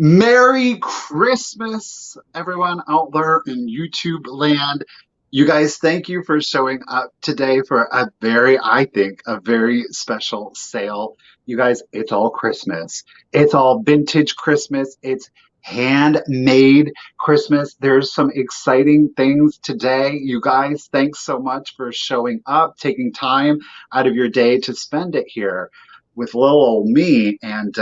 Merry Christmas, everyone out there in YouTube land. You guys, thank you for showing up today for I think, a very special sale. You guys, it's all Christmas. It's all vintage Christmas. It's handmade Christmas. There's some exciting things today. You guys, thanks so much for showing up, taking time out of your day to spend it here with little old me. And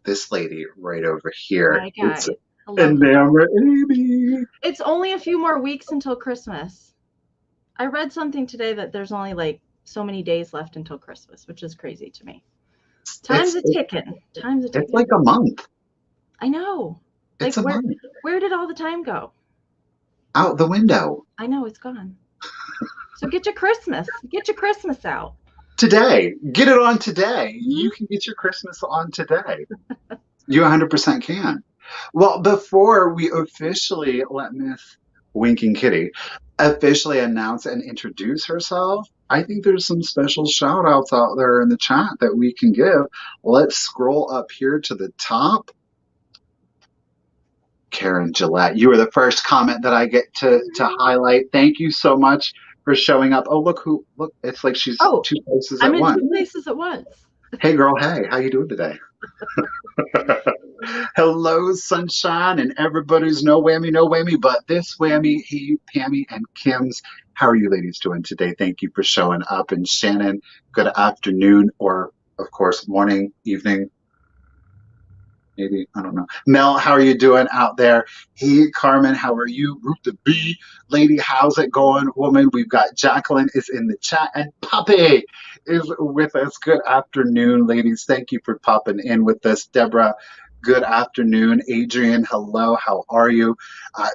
this lady right over here. Hi It's guys. Hello, hello. Enamor Amie. It's only a few more weeks until Christmas. I read something today that there's only like so many days left until Christmas, which is crazy to me. Time's It's a ticking. Time's a it's ticking. like a month. I know. It's Like a where month where did all the time go? out the window I know it's gone. So get your Christmas. Get your Christmas out. today. Get it on today. You Hmm. can get your Christmas on today. You 100% can. Well, before we officially let Miss Winking Kitty officially announce and introduce herself, I think there's some special shout outs out there in the chat that we can give. Let's scroll up here to the top. Karen Gillette, you were the first comment that I get to highlight. Thank you so much for showing up. Oh, look, it's like she's Oh, two places I'm at in once. two places at once. Hey girl, hey, how you doing today? Hello, sunshine, and everybody's no whammy, no whammy, but this whammy. Hey, Pammy and Kim's. How are you ladies doing today? Thank you for showing up. And Shannon, good afternoon, or of course, morning, evening, maybe. I don't know. Mel, how are you doing out there? Hey, Carmen, how are you? Ruth the B, lady, how's it going, woman? We've got Jacqueline is in the chat, and Poppy is with us. Good afternoon, ladies. Thank you for popping in with us. Deborah, good afternoon. Adrian, hello. How are you? Uh,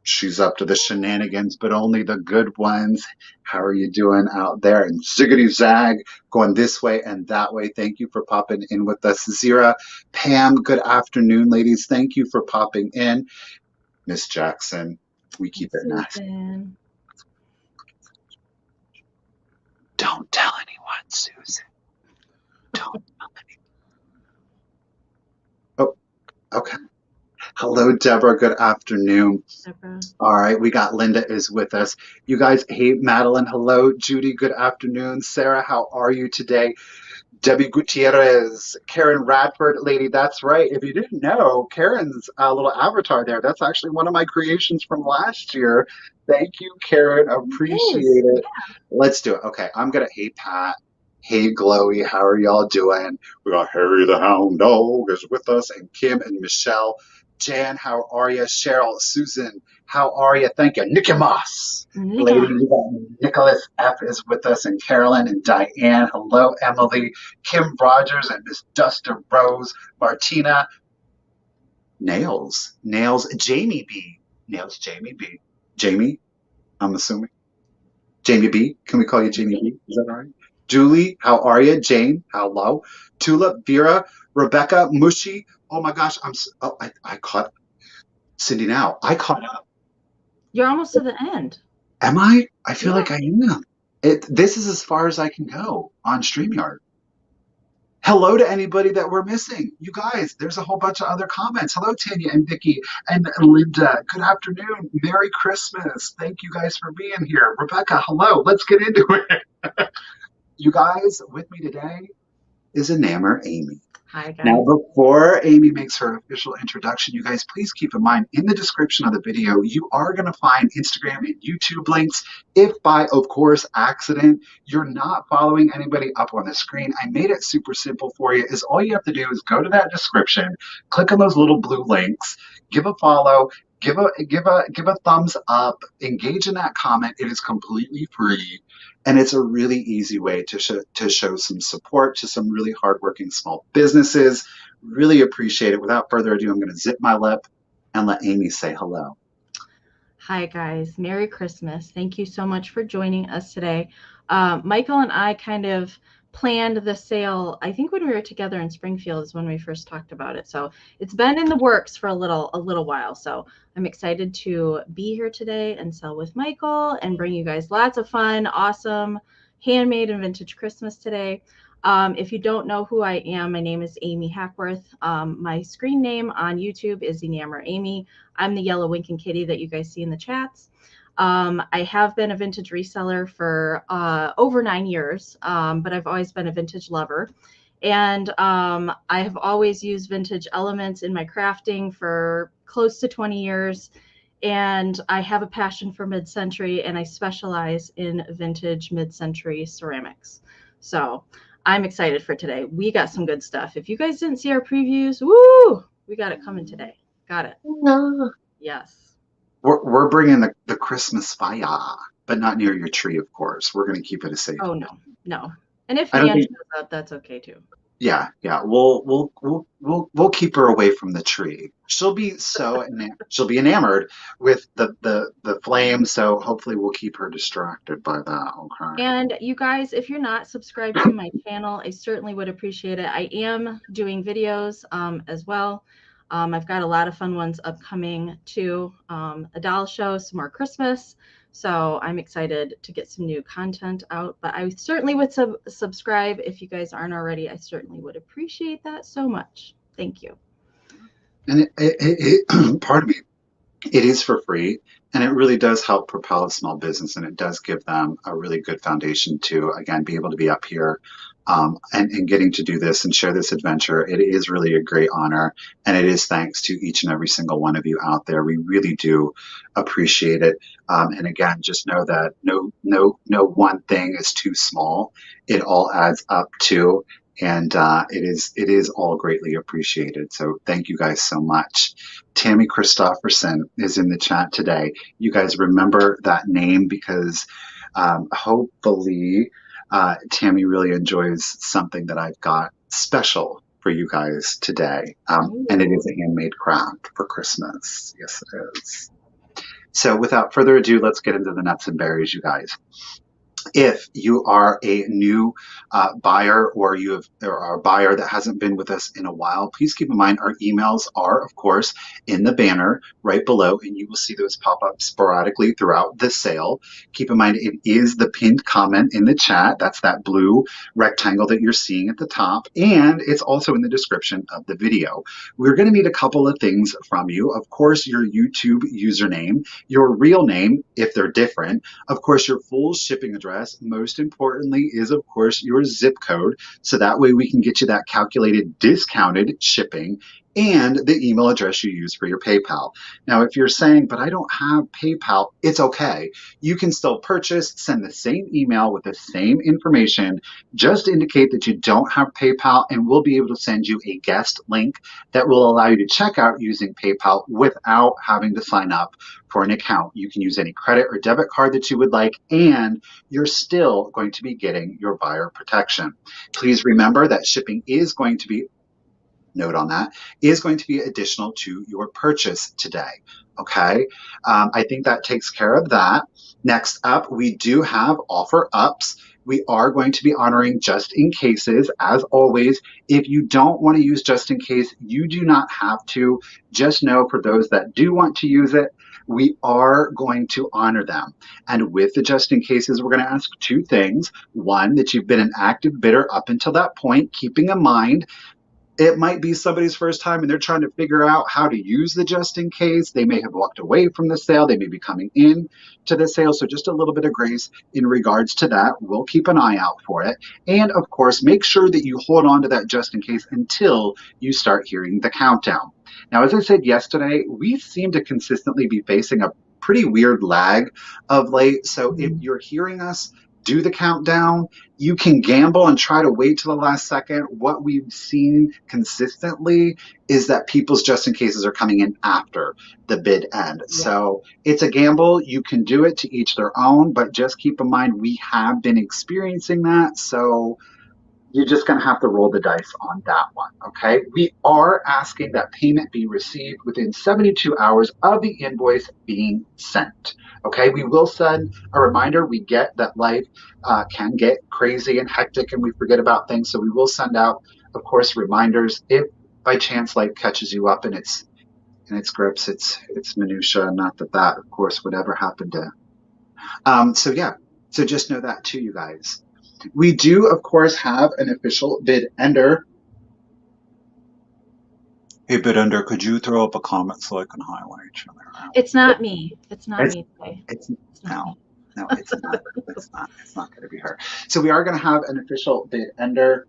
She's up to the shenanigans, but only the good ones. How are you doing out there? And ziggity zag, going this way and that way. Thank you for popping in with us. Zira, Pam, good afternoon, ladies. Thank you for popping in. Miss Jackson, we Hi, keep it nice. Susan. Don't tell anyone, Susan. Don't tell anyone. Oh, okay. Hello, Deborah. Good afternoon. Deborah. All right, we got Linda is with us. You guys, hey, Madeline, hello. Judy, good afternoon. Sarah, how are you today? Debbie Gutierrez, Karen Radford, lady, that's right. If you didn't know, Karen's little avatar there, that's actually one of my creations from last year. Thank you, Karen. It Appreciate is. it. Let's do it. Okay, I'm gonna, hey, Pat. Hey, Glowy, how are y'all doing? We got Harry the Hound Dog is with us, and Kim and Michelle. Jan, how are you? Cheryl, Susan, how are you? Thank you. Nikki Moss. Lady, Yeah. we got Nicholas F is with us, and Carolyn and Diane. Hello, Emily. Kim Rogers and Miss Duster Rose, Martina, Nails, Jamie B, Nails, Jamie B, Jamie, I'm assuming, Jamie B. Can we call you Jamie B? Is that all right? Julie, how are you? Jane, hello. Tulip, Vera, Rebecca, Mushy. Oh my gosh, oh, I caught Cindy now. I caught up. You're almost to the end. Am I? I feel Yeah. like I am. This is as far as I can go on StreamYard. Hello to anybody that we're missing. You guys, there's a whole bunch of other comments. Hello, Tanya and Vicky and Linda. Good afternoon. Merry Christmas. Thank you guys for being here. Rebecca, hello. Let's get into it. You guys, with me today is Enamor Amie. Hi Now, guys. before Amie makes her official introduction, you guys, please keep in mind in the description of the video, you are going to find Instagram and YouTube links. If by, of course, accident, you're not following anybody up on the screen, I made it super simple for you. Is all you have to do is go to that description, click on those little blue links, give a follow, give a thumbs up, engage in that comment. It is completely free. And it's a really easy way to show some support to some really hardworking small businesses. Really appreciate it. Without further ado, I'm going to zip my lip and let Amie say hello. Hi guys. Merry Christmas. Thank you so much for joining us today. Michael and I kind of planned the sale. I think when we were together in Springfield is when we first talked about it. So it's been in the works for a little while. So I'm excited to be here today and sell with Michael and bring you guys lots of fun, awesome handmade and vintage Christmas today. If you don't know who I am, my name is Amie Hackworth. My screen name on YouTube is Enamor Amie. I'm the yellow winking kitty that you guys see in the chats. I have been a vintage reseller for over 9 years, but I've always been a vintage lover. And I have always used vintage elements in my crafting for close to 20 years. And I have a passion for mid-century, and I specialize in vintage mid-century ceramics. So I'm excited for today. We got some good stuff. If you guys didn't see our previews, woo, we got it coming today. Got it. Yeah. Yes. We're bringing the Christmas fire, but not near your tree, of course. We're going to keep it a safe. Oh, no, no. And if I don't Nan think. shows up, that's okay too. Yeah, yeah. We'll keep her away from the tree. She'll be she'll be enamored with the flame. So hopefully we'll keep her distracted by that. Okay. And you guys, if you're not subscribed to my channel, I certainly would appreciate it. I am doing videos as well. I've got a lot of fun ones upcoming too. A doll show, some more Christmas. So I'm excited to get some new content out. But I certainly would subscribe if you guys aren't already. I certainly would appreciate that so much. Thank you. And pardon me. It is for free, and it really does help propel a small business, and it does give them a really good foundation to, again, be able to be up here and getting to do this and share this adventure. It is really a great honor, and it is thanks to each and every single one of you out there. We really do appreciate it. And again, just know that no one thing is too small. It all adds up to, and it is all greatly appreciated. So thank you guys so much. Tammy Christofferson is in the chat today. You guys remember that name because hopefully Tammy really enjoys something that I've got special for you guys today. And it is a handmade craft for Christmas. Yes, it is. So without further ado, let's get into the nuts and berries, you guys. If you are a new buyer or are a buyer that hasn't been with us in a while, please keep in mind our emails are, of course, in the banner right below, and you will see those pop up sporadically throughout the sale. Keep in mind it is the pinned comment in the chat. That's that blue rectangle that you're seeing at the top, and it's also in the description of the video. We're going to need a couple of things from you. Of course, your YouTube username, your real name, if they're different, of course, your full shipping address. Most importantly is, of course, your zip code. So that way we can get you that calculated discounted shipping and the email address you use for your PayPal. Now, if you're saying, but I don't have PayPal, it's okay. You can still purchase, send the same email with the same information. Just indicate that you don't have PayPal, and we'll be able to send you a guest link that will allow you to check out using PayPal without having to sign up for an account. You can use any credit or debit card that you would like, and you're still going to be getting your buyer protection. Please remember that shipping is going to be, note on that, is going to be additional to your purchase today. Okay, I think that takes care of that. Next up, we do have offer ups. We are going to be honoring just in cases. As always, if you don't want to use just in case, you do not have to. Just know for those that do want to use it, we are going to honor them. And with the just in cases, we're going to ask two things. One, that you've been an active bidder up until that point, keeping in mind it might be somebody's first time and they're trying to figure out how to use the just in case. They may have walked away from the sale. They may be coming in to the sale. So just a little bit of grace in regards to that. We'll keep an eye out for it. And of course, make sure that you hold on to that just in case until you start hearing the countdown. Now, as I said yesterday, we seem to consistently be facing a pretty weird lag of late. So if you're hearing us do the countdown, you can gamble and try to wait till the last second. What we've seen consistently is that people's just in cases are coming in after the bid end. Yeah. So it's a gamble. You can do it, to each their own, but just keep in mind we have been experiencing that. So you're just going to have to roll the dice on that one, okay? We are asking that payment be received within 72 hours of the invoice being sent, okay? We will send a reminder. We get that life can get crazy and hectic and we forget about things, so we will send out, of course, reminders if by chance life catches you up in its grips, it's minutia, not that, of course, would ever happen to. So yeah, so just know that too, you guys. We do, of course, have an official bid ender. Hey, bid ender, could you throw up a comment so I can highlight you there? It's not me. It's not It's me today. it's It's not no, me. no, it's not. It's not going to be her. So we are going to have an official bid ender.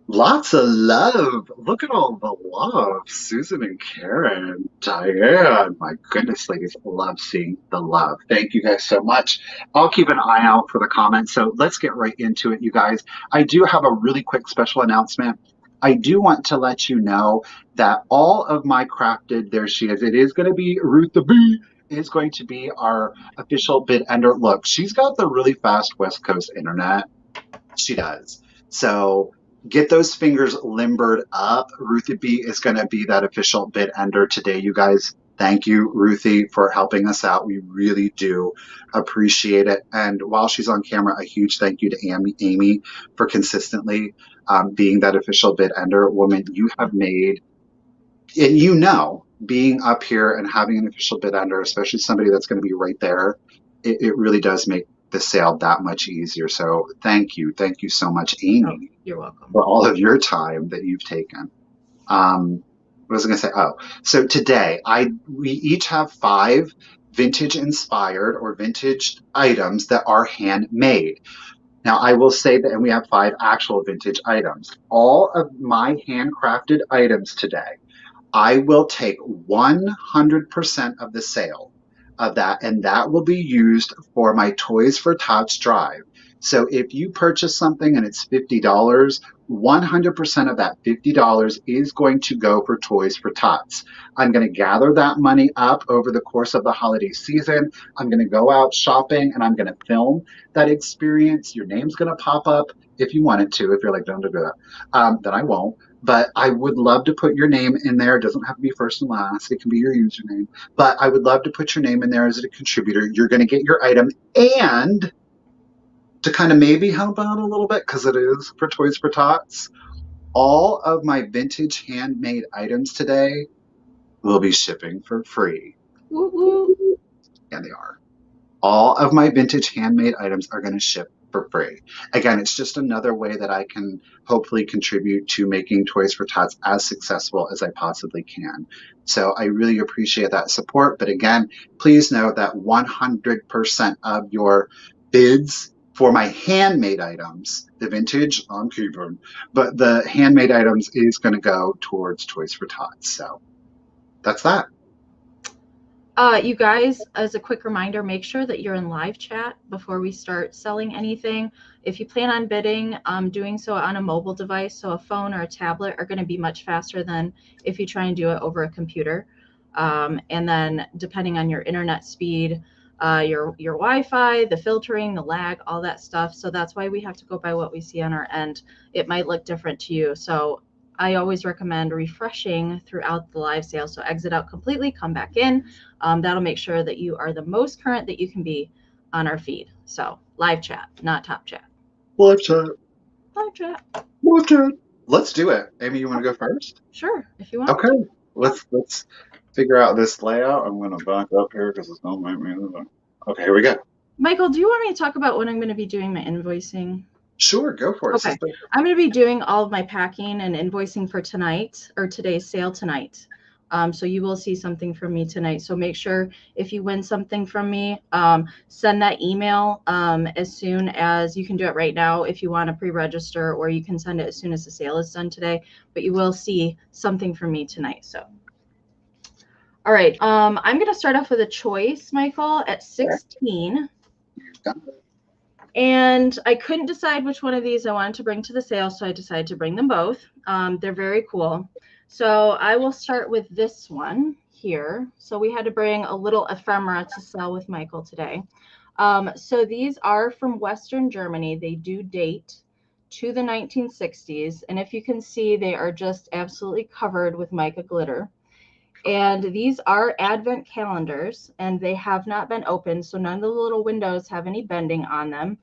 Lots of love. Look at all the love. Susan and Karen, Diane. My goodness, ladies, love seeing the love. Thank you guys so much. I'll keep an eye out for the comments. So let's get right into it, you guys. I do have a really quick special announcement. I do want to let you know that all of my crafted, there she is. It is going to be Ruth the Bee is going to be our official bid ender. Look, she's got the really fast West Coast internet. She does. So get those fingers limbered up. Ruthie B is going to be that official bid ender today, you guys. Thank you, Ruthie, for helping us out. We really do appreciate it. And while she's on camera, a huge thank you to Amie for consistently being that official bid ender. Woman, you have made, and you know, being up here and having an official bid ender, especially somebody that's going to be right there, it really does make the sale that much easier. So thank you. Thank you so much, Oh, Amie, you're welcome. for all of your time that you've taken. What was I going to say? Oh, so today we each have 5 vintage inspired or vintage items that are handmade. Now, I will say that, and we have 5 actual vintage items. All of my handcrafted items today, I will take 100% of the sale of that, and that will be used for my Toys for Tots drive. So if you purchase something and it's $50, 100% of that $50 is going to go for Toys for Tots. I'm going to gather that money up over the course of the holiday season. I'm going to go out shopping and I'm going to film that experience. Your name's going to pop up if you wanted to. If you're like, don't do that, then I won't. But I would love to put your name in there. It doesn't have to be first and last. It can be your username. But I would love to put your name in there as a contributor. You're going to get your item, and to kind of maybe help out a little bit, because it is for Toys for Tots, all of my vintage handmade items today will be shipping for free. Woo woo. And they are. All of my vintage handmade items are going to ship for free. Again, it's just another way that I can hopefully contribute to making Toys for Tots as successful as I possibly can. So I really appreciate that support. But again, please know that 100% of your bids for my handmade items, the vintage, I'm keeping, but the handmade items is going to go towards Toys for Tots. So that's that. You guys, as a quick reminder, make sure that you're in live chat before we start selling anything. If you plan on bidding, doing so on a mobile device, so a phone or a tablet, are going to be much faster than if you try and do it over a computer. And then depending on your internet speed, your Wi-Fi, the filtering, the lag, all that stuff. So that's why we have to go by what we see on our end. It might look different to you. So I always recommend refreshing throughout the live sale. So exit out completely, come back in. That'll make sure that you are the most current that you can be on our feed. So live chat, not top chat. Live chat. Live chat. Live chat. Let's do it. Amy, you want to go first? Sure, if you want Okay. me to. Let's figure out this layout. I'm gonna back up here because it's gonna make me. Okay, here we go. Michael, do you want me to talk about when I'm going to be doing my invoicing? Sure, go for it. Okay. Sister. I'm going to be doing all of my packing and invoicing for tonight, or today's sale tonight. So you will see something from me tonight. So make sure if you win something from me, send that email as soon as you can do it right now if you want to pre-register, or you can send it as soon as the sale is done today. But you will see something from me tonight. So, all right. I'm going to start off with a choice, Michael, at 16. And I couldn't decide which one of these I wanted to bring to the sale, so I decided to bring them both. They're very cool. So I will start with this one here. So we had to bring a little ephemera to sell with Michael today. So these are from Western Germany. They do date to the 1960s. And if you can see, they are just absolutely covered with mica glitter. And these are advent calendars, and they have not been opened, so none of the little windows have any bending on them.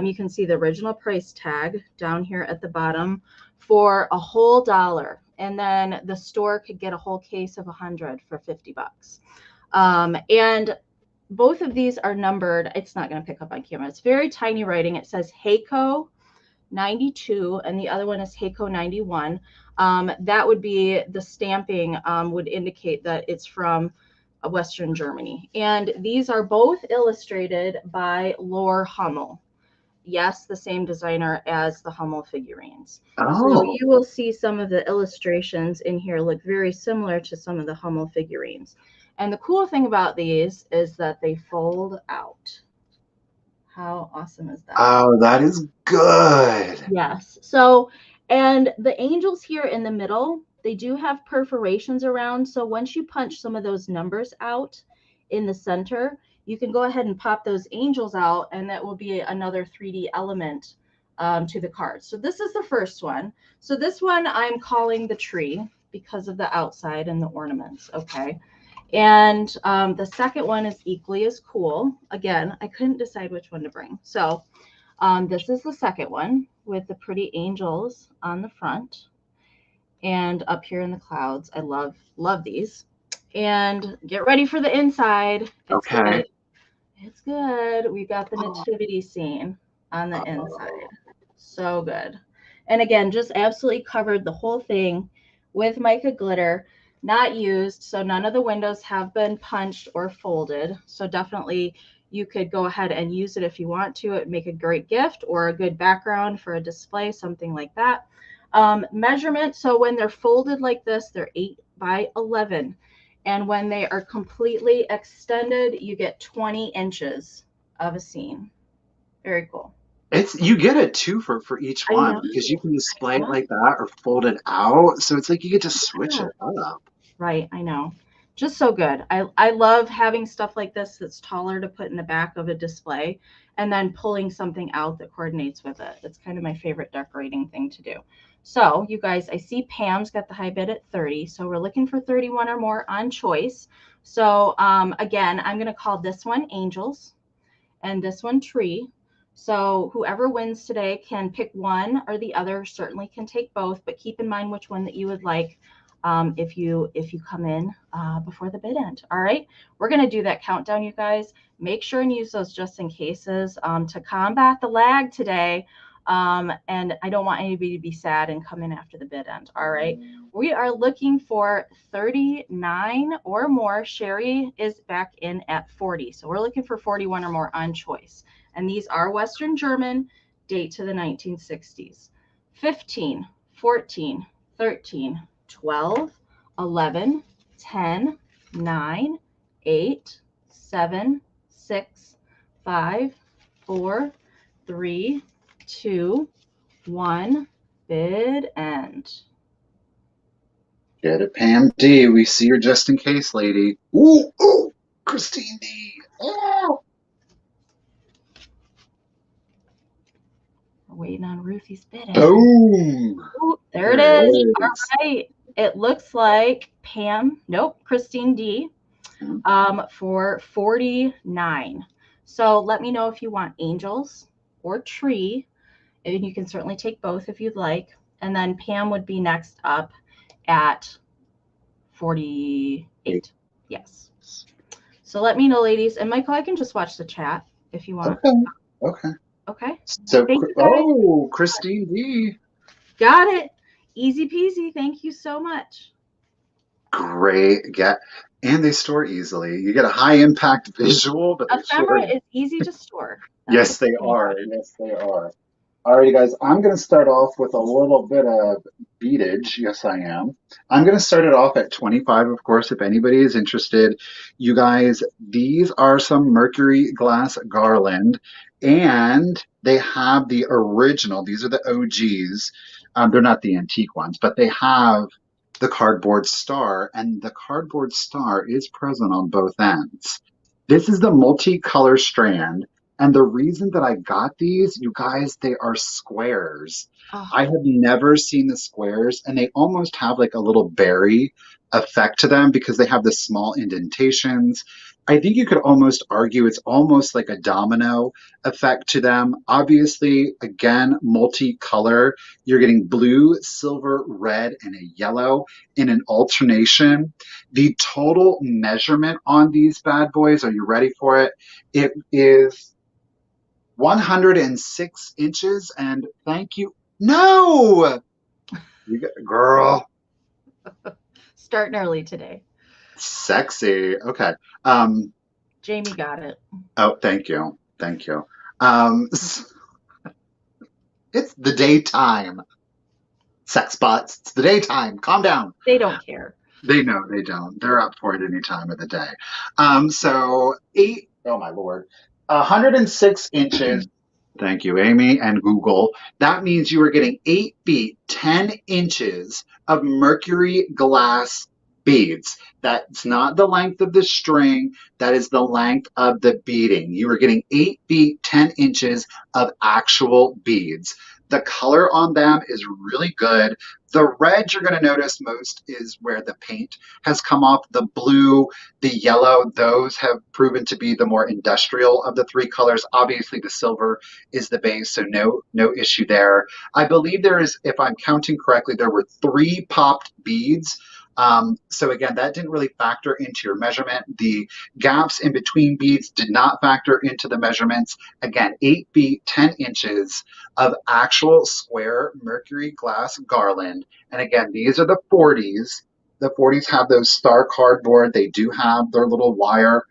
You can see the original price tag down here at the bottom for a whole $1. And then the store could get a whole case of 100 for $50. And both of these are numbered. It's not going to pick up on camera. It's very tiny writing. It says Heiko 92 and the other one is Heiko 91. That would be the stamping would indicate that it's from Western Germany. And these are both illustrated by Lore Hummel. Yes, the same designer as the Hummel figurines. So Oh, you will see some of the illustrations in here look very similar to some of the Hummel figurines. And the cool thing about these is that they fold out. How awesome is that? oh, that is good. Yes. So, and the angels here in the middle, they do have perforations around. So once you punch some of those numbers out in the center, you can go ahead and pop those angels out, and that will be another 3D element to the card. So this is the first one. So this one I'm calling the tree because of the outside and the ornaments. Okay. And the second one is equally as cool. Again, I couldn't decide which one to bring. So this is the second one with the pretty angels on the front and up here in the clouds. I love these. And get ready for the inside. It's Okay. good. It's good. We've got the nativity scene on the inside. So good. And again, just absolutely covered the whole thing with mica glitter, not used. So none of the windows have been punched or folded. So definitely you could go ahead and use it if you want to. It make a great gift or a good background for a display, something like that. Measurement. So when they're folded like this, they're 8 by 11. And when they are completely extended, you get 20 inches of a scene. Very cool. It's you get a two for each I one know. because you can display I it know. like that or fold it out. So it's like you get to switch Yeah. it up. Right. I know. Just so good. I love having stuff like this that's taller to put in the back of a display and then pulling something out that coordinates with it. It's kind of my favorite decorating thing to do. So, you guys, I see Pam's got the high bid at 30. So, we're looking for 31 or more on choice. So, again, I'm going to call this one Angels and this one Tree. So whoever wins today can pick one or the other. Certainly can take both, but keep in mind which one that you would like if you come in before the bid end. All right, we're going to do that countdown, you guys. Make sure and use those just in cases to combat the lag today. And I don't want anybody to be sad and come in after the bid end. All right. We are looking for 39 or more. Sherry is back in at 40. So we're looking for 41 or more on choice. And these are Western German, date to the 1960s. 15, 14, 13, 12, 11, 10, 9, 8, 7, 6, 5, 4, 3, 2, 1. Bid end. Get it, Pam D. We see her just in case, lady. Ooh, ooh, Christine D. Oh. We're waiting on Ruthie's bid end. Boom. Ooh, there it There is. it All is. right. It looks like Pam, nope, Christine D for 49. So let me know if you want angels or tree. And you can certainly take both if you'd like. And then Pam would be next up at 48. Yes. So let me know, ladies. And Michael, I can just watch the chat if you want. Okay. Okay. Okay. So, Thank you, guys. oh, Christine D. Got it. Easy peasy. Thank you so much. Great. Get and they store easily. You get a high impact visual, but they store. Ephemera is easy to store. That's Yes, the they thing are. about it. Yes, they are. Alrighty, guys. I'm going to start off with a little bit of beadage. Yes, I am. I'm going to start it off at 25, of course, if anybody is interested. You guys, these are some Mercury glass garland, and they have the original. These are the OGs. They're not the antique ones, but they have the cardboard star, and the cardboard star is present on both ends. This is the multicolor strand. And the reason that I got these, you guys, they are squares. Oh, I have never seen the squares, and they almost have like a little berry effect to them because they have the small indentations. I think you could almost argue it's almost like a domino effect to them. Obviously, again, multicolor. You're getting blue, silver, red, and a yellow in an alternation. The total measurement on these bad boys, are you ready for it? It is 106 inches, and thank you. No! You got, girl, Starting early today. sexy. Okay. Um, Jamie got it. oh, thank you. Thank you. Um, it's the daytime. Sex bots. It's the daytime. Calm down. They don't care. They know they don't. They're up for it any time of the day. So oh my Lord, 106 inches. Thank you, Amy and Google. That means you are getting 8 feet, 10 inches of mercury glass beads. That's not the length of the string. That is the length of the beading. You are getting 8 feet, 10 inches of actual beads. The color on them is really good. The red you're going to notice most is where the paint has come off. The blue, the yellow, those have proven to be the more industrial of the three colors. Obviously, the silver is the base, so no issue there. I believe there is, if I'm counting correctly, there were 3 popped beads. So again, that didn't really factor into your measurement. The gaps in between beads did not factor into the measurements. Again, 8 feet, 10 inches of actual square mercury glass garland. And again, these are the 40s. The 40s have those star cardboard. They do have their little wire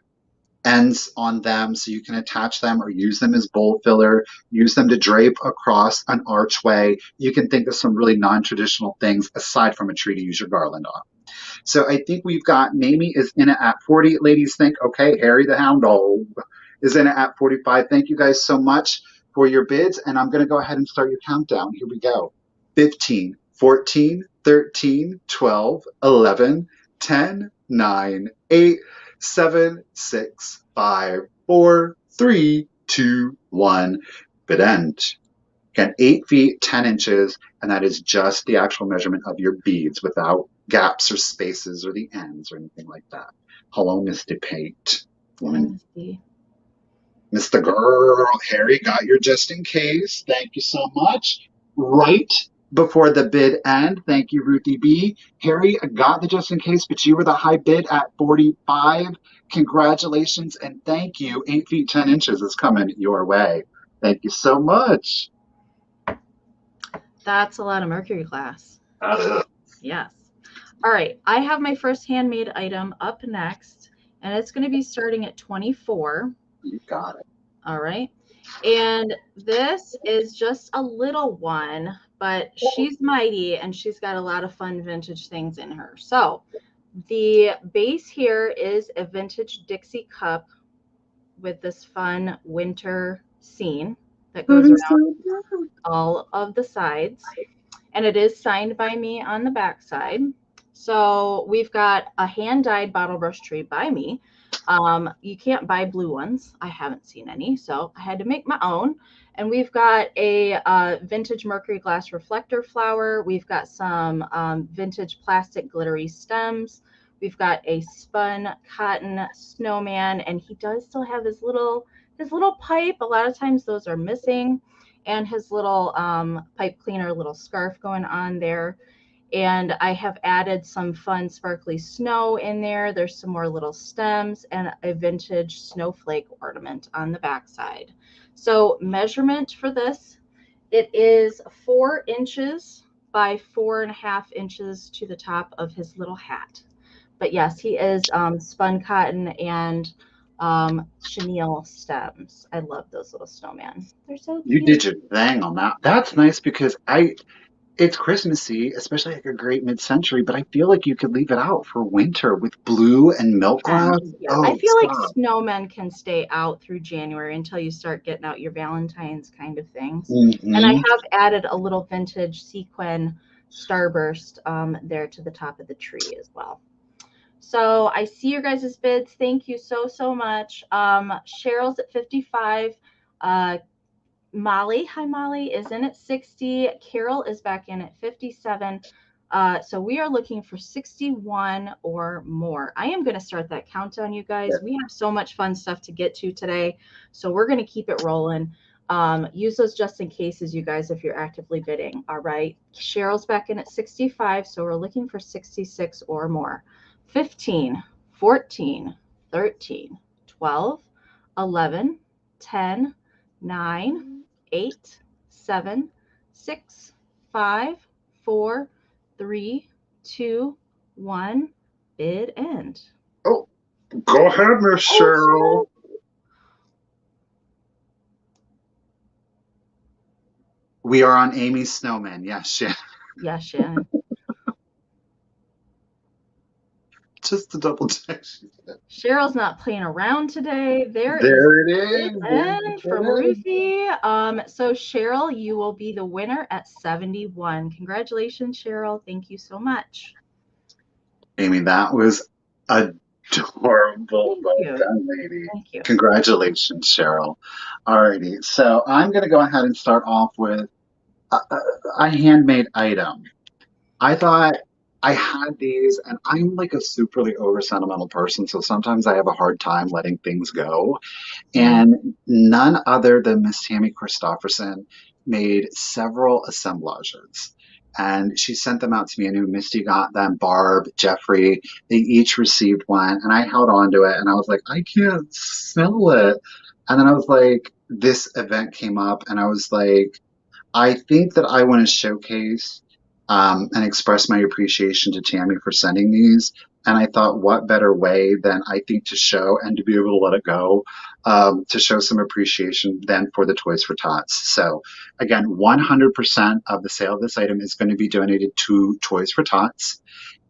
ends on them so you can attach them or use them as bowl filler, use them to drape across an archway. You can think of some really non-traditional things aside from a tree to use your garland on. So I think we've got Mamie is in it at 40. Ladies think, okay, Harry the Hound Dog is in it at 45. Thank you guys so much for your bids. And I'm going to go ahead and start your countdown. Here we go. 15, 14, 13, 12, 11, 10, 9, 8, 7, 6, 5, 4, 3, 2, 1. Bid end. Again, 8 feet, 10 inches, and that is just the actual measurement of your beads without gaps or spaces or the ends or anything like that. Hello, Mr. Pate. Woman. Mr. Girl, Harry got your just in case. Thank you so much. Right before the bid end, thank you, Ruthie B. Harry got the just in case, but you were the high bid at 45. Congratulations and thank you. 8 feet, 10 inches is coming your way. Thank you so much. That's a lot of mercury glass. Ugh. Yes. All right. I have my first handmade item up next, and it's going to be starting at 24. You got it. All right. And this is just a little one, but she's mighty and she's got a lot of fun vintage things in her. So the base here is a vintage Dixie cup with this fun winter scene that goes around all of the sides. And it is signed by me on the back side. So we've got a hand-dyed bottle brush tree by me. You can't buy blue ones. I haven't seen any, so I had to make my own. And we've got a vintage mercury glass reflector flower. We've got some vintage plastic glittery stems. We've got a spun cotton snowman, and he does still have his little pipe. A lot of times those are missing, and his little pipe cleaner, little scarf going on there. And I have added some fun sparkly snow in there. There's some more little stems and a vintage snowflake ornament on the backside. So measurement for this, it is 4 inches by 4.5 inches to the top of his little hat. But yes, he is spun cotton and chenille stems. I love those little snowmen. They're so cute. You did your thing on that. That's nice because it's Christmassy, especially like a great mid-century, but I feel like you could leave it out for winter with blue and milk glass. Yeah. Oh, I feel like stop. snowmen can stay out through January until you start getting out your Valentine's kind of things. Mm-hmm. And I have added a little vintage sequin starburst there to the top of the tree as well. So I see your guys' bids. Thank you so much. Cheryl's at 55. Molly, hi Molly, is in at 60. Carol is back in at 57. So we are looking for 61 or more. I am going to start that countdown, you guys. We have so much fun stuff to get to today, so we're going to keep it rolling. Use those just in cases, you guys, if you're actively bidding. All right. Cheryl's back in at 65, so we're looking for 66 or more. 15, 14, 13, 12, 11, 10, 9, 8, 7, 6, 5, 4, 3, 2, 1. Bid end. Oh, go ahead, Miss Cheryl. We are on Amy's Snowman. Yes, Shannon. Yes, Shannon. Just to double check. Cheryl's not playing around today. There There it is is. end from Ruthie. So Cheryl, you will be the winner at 71. Congratulations, Cheryl. Thank you so much. Amy, that was adorable. Well you. done, lady. Thank you. Congratulations, Cheryl. Alrighty, so I'm going to go ahead and start off with a handmade item. I thought I had these, and I'm like a superly over sentimental person, so sometimes I have a hard time letting things go. And none other than Miss Tammy Christopherson made several assemblages. And she sent them out to me. I knew Misty got them, Barb, Jeffrey, they each received one. And I held on to it and I was like, I can't sell it. And then I was like, this event came up and I was like, I think that I want to showcase and express my appreciation to Tammy for sending these. And I thought, what better way than I think to show and to be able to let it go, to show some appreciation than for the Toys for Tots. So, again, 100% of the sale of this item is going to be donated to Toys for Tots.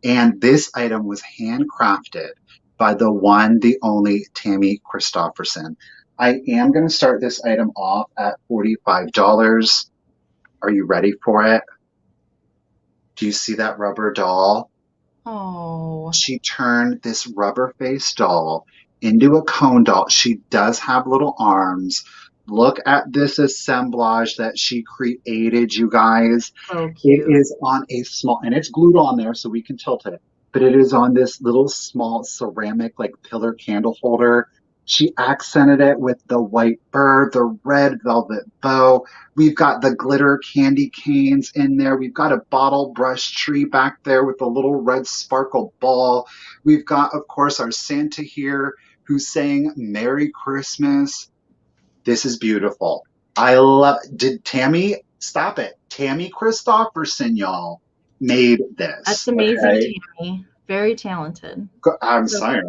And this item was handcrafted by the one, the only Tammy Christopherson. I am going to start this item off at $45. Are you ready for it? Do you see that rubber doll? Oh. She turned this rubber face doll into a cone doll. She does have little arms. Look at this assemblage that she created, you guys. So It cute. is on a small, and it's glued on there so we can tilt it, but it is on this little small ceramic, like pillar candle holder. She accented it with the white bird, the red velvet bow. We've got the glitter candy canes in there. We've got a bottle brush tree back there with a little red sparkle ball. We've got, of course, our Santa here who's saying Merry Christmas. This is beautiful. I love. Did Tammy stop it? Tammy Christopherson, y'all, made this. That's amazing, okay? Tammy. Very talented. I'm sorry.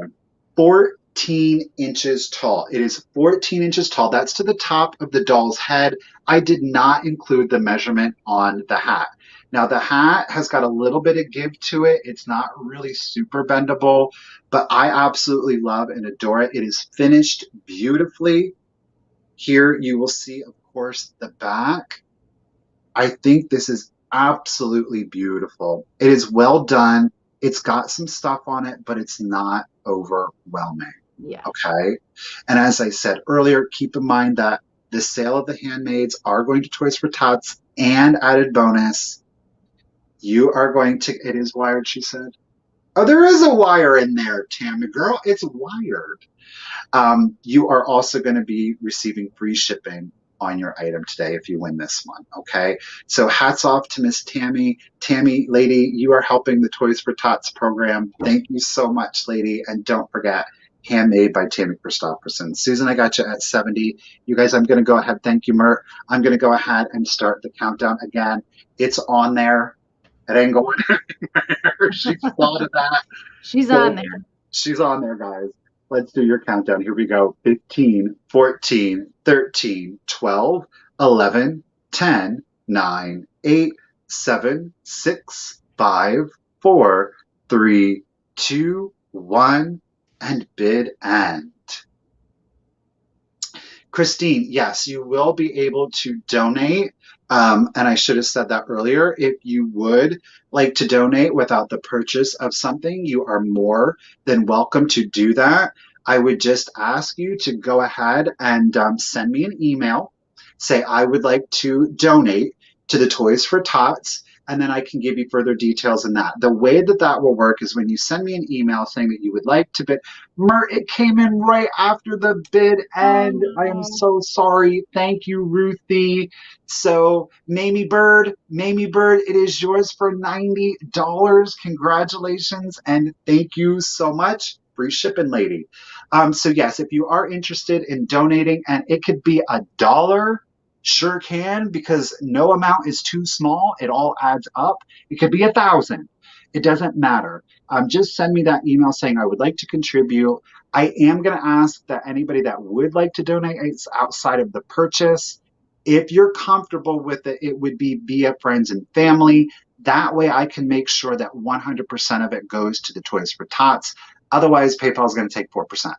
14 inches tall. It is 14 inches tall. That's to the top of the doll's head. I did not include the measurement on the hat. Now, the hat has got a little bit of give to it. It's not really super bendable, but I absolutely love and adore it. It is finished beautifully. Here you will see, of course, the back. I think this is absolutely beautiful. It is well done. It's got some stuff on it, but it's not overwhelming. Yeah. Okay. And as I said earlier, keep in mind that the sale of the handmaids are going to Toys for Tots, and added bonus, you are going to, it is wired, she said. Oh, there is a wire in there, Tammy girl. It's wired. You are also going to be receiving free shipping on your item today if you win this one. Okay. So hats off to Miss Tammy. Tammy, lady, you are helping the Toys for Tots program. Thank you so much, lady. And don't forget, Handmade by Tammy Christopherson. Susan, I got you at 70. You guys, I'm going to go ahead. Thank you, Mert. I'm going to go ahead and start the countdown again. It's on there. It ain't going anywhere. She thought of that. She's on there. She's on there, guys. Let's do your countdown. Here we go. 15, 14, 13, 12, 11, 10, 9, 8, 7, 6, 5, 4, 3, 2, 1, and bid end. Christine, yes, you will be able to donate. And I should have said that earlier. If you would like to donate without the purchase of something, you are more than welcome to do that. I would just ask you to go ahead and send me an email. Say, I would like to donate to the Toys for Tots. and then I can give you further details in that. The way that that will work is when you send me an email saying that you would like to bid. It came in right after the bid Oh end. I am no. so sorry. Thank you, Ruthie. So, Mamie Bird, it is yours for $90. Congratulations and thank you so much. Free shipping, lady. So yes, if you are interested in donating, and it could be $1, sure can, because no amount is too small. It all adds up. It could be 1,000. It doesn't matter. Just send me that email saying I would like to contribute. I am going to ask that anybody that would like to donate outside of the purchase, if you're comfortable with it, it would be via friends and family. That way I can make sure that 100% of it goes to the Toys for Tots. Otherwise, PayPal is going to take 4%. And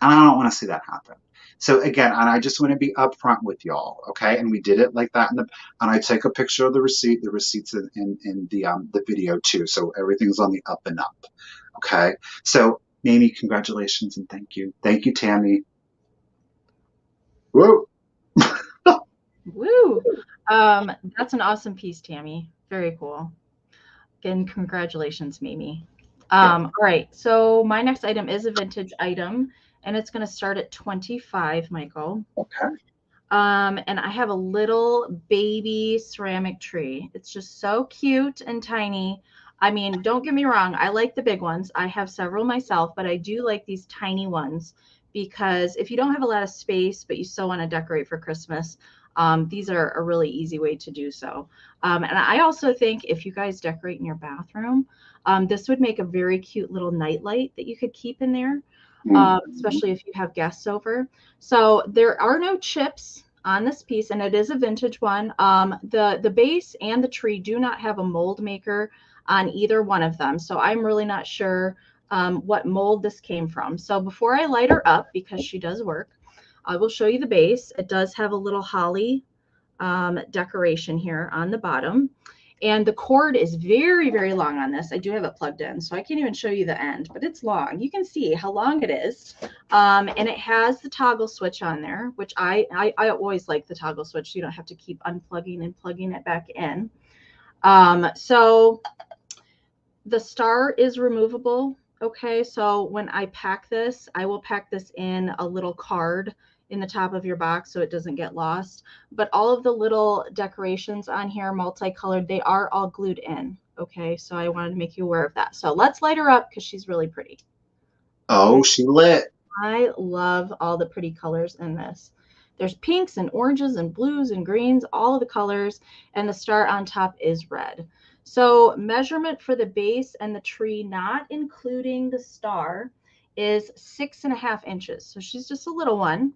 I don't want to see that happen. So again, and I just want to be upfront with y'all, okay? And we did it like that, and I take a picture of the receipt. The receipt's in the video too, so everything's on the up and up, okay? So Mamie, congratulations and thank you, Tammy. Whoa. Woo! That's an awesome piece, Tammy. Very cool. Again, congratulations, Mimi. All right, so my next item is a vintage item, and it's going to start at 25, Michael. Okay. And I have a little baby ceramic tree. It's just so cute and tiny. I mean, don't get me wrong, I like the big ones. I have several myself, but I do like these tiny ones because if you don't have a lot of space, but you still want to decorate for Christmas, these are a really easy way to do so. And I also think if you guys decorate in your bathroom, this would make a very cute little nightlight that you could keep in there, especially if you have guests over. So there are no chips on this piece, and it is a vintage one. The base and the tree do not have a mold maker on either one of them, so I'm really not sure what mold this came from. So before I light her up, because she does work, I will show you the base. It does have a little holly decoration here on the bottom. And the cord is very, very long on this. I do have it plugged in, so I can't even show you the end, but it's long. You can see how long it is. And it has the toggle switch on there, which I always like the toggle switch. So you don't have to keep unplugging and plugging it back in. So the star is removable. Okay, so when I pack this, I will pack this in a little card in the top of your box so it doesn't get lost. But all of the little decorations on here, multicolored, they are all glued in. Okay, so I wanted to make you aware of that. So let's light her up because she's really pretty. Oh, she lit. I love all the pretty colors in this. There's pinks and oranges and blues and greens, all of the colors, and the star on top is red. So measurement for the base and the tree, not including the star, is 6.5 inches. So she's just a little one.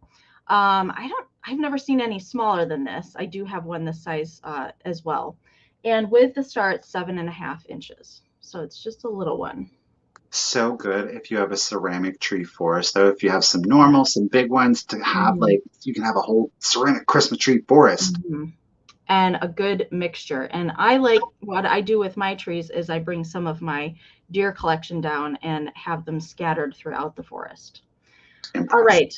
I've never seen any smaller than this. I do have one this size as well. And with the star, it's 7.5 inches. So it's just a little one. So good if you have a ceramic tree forest, though. If you have some normal, some big ones to have, like you can have a whole ceramic Christmas tree forest. And a good mixture. And I like what I do with my trees is I bring some of my deer collection down and have them scattered throughout the forest. All right.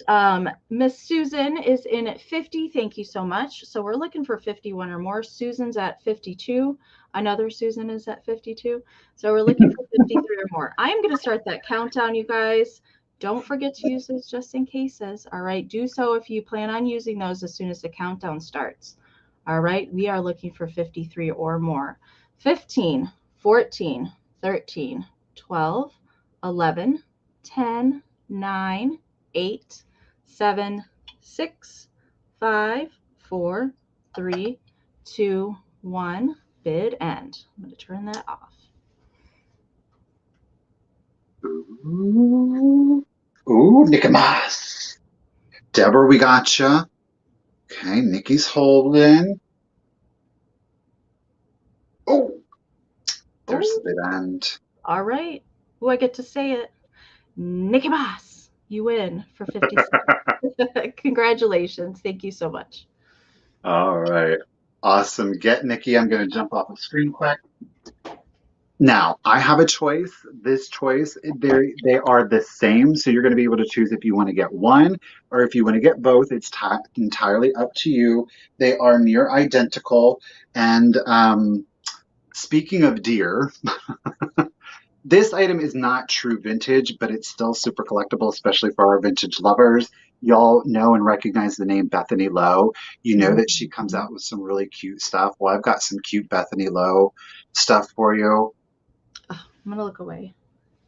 Miss Susan is in at 50. Thank you so much. So we're looking for 51 or more. Susan's at 52. Another Susan is at 52. So we're looking for 53 or more. I'm going to start that countdown, you guys. Don't forget to use those just in cases. All right. Do so if you plan on using those as soon as the countdown starts. All right. We are looking for 53 or more. 15, 14, 13, 12, 11, 10, 9, 8, 7, 6, 5, 4, 3, 2, 1. Bid end. I'm going to turn that off. Ooh, Nicomas. Deborah, we got you. Okay, Nikki's holding. Oh, there's the bid end. All right. Oh, I get to say it. Nicomas, you win for 50 cents. Congratulations. Thank you so much. All right. Awesome. Get Nikki. I'm going to jump off the screen quick. Now, I have a choice. This choice, they are the same. So you're going to be able to choose if you want to get one or if you want to get both. It's entirely up to you. They are near identical. And speaking of deer, this item is not true vintage, but it's still super collectible, especially for our vintage lovers. Y'all know and recognize the name Bethany Lowe. You know that she comes Mhm. out with some really cute stuff. Well, I've got some cute Bethany Lowe stuff for you. Oh, I'm gonna look away.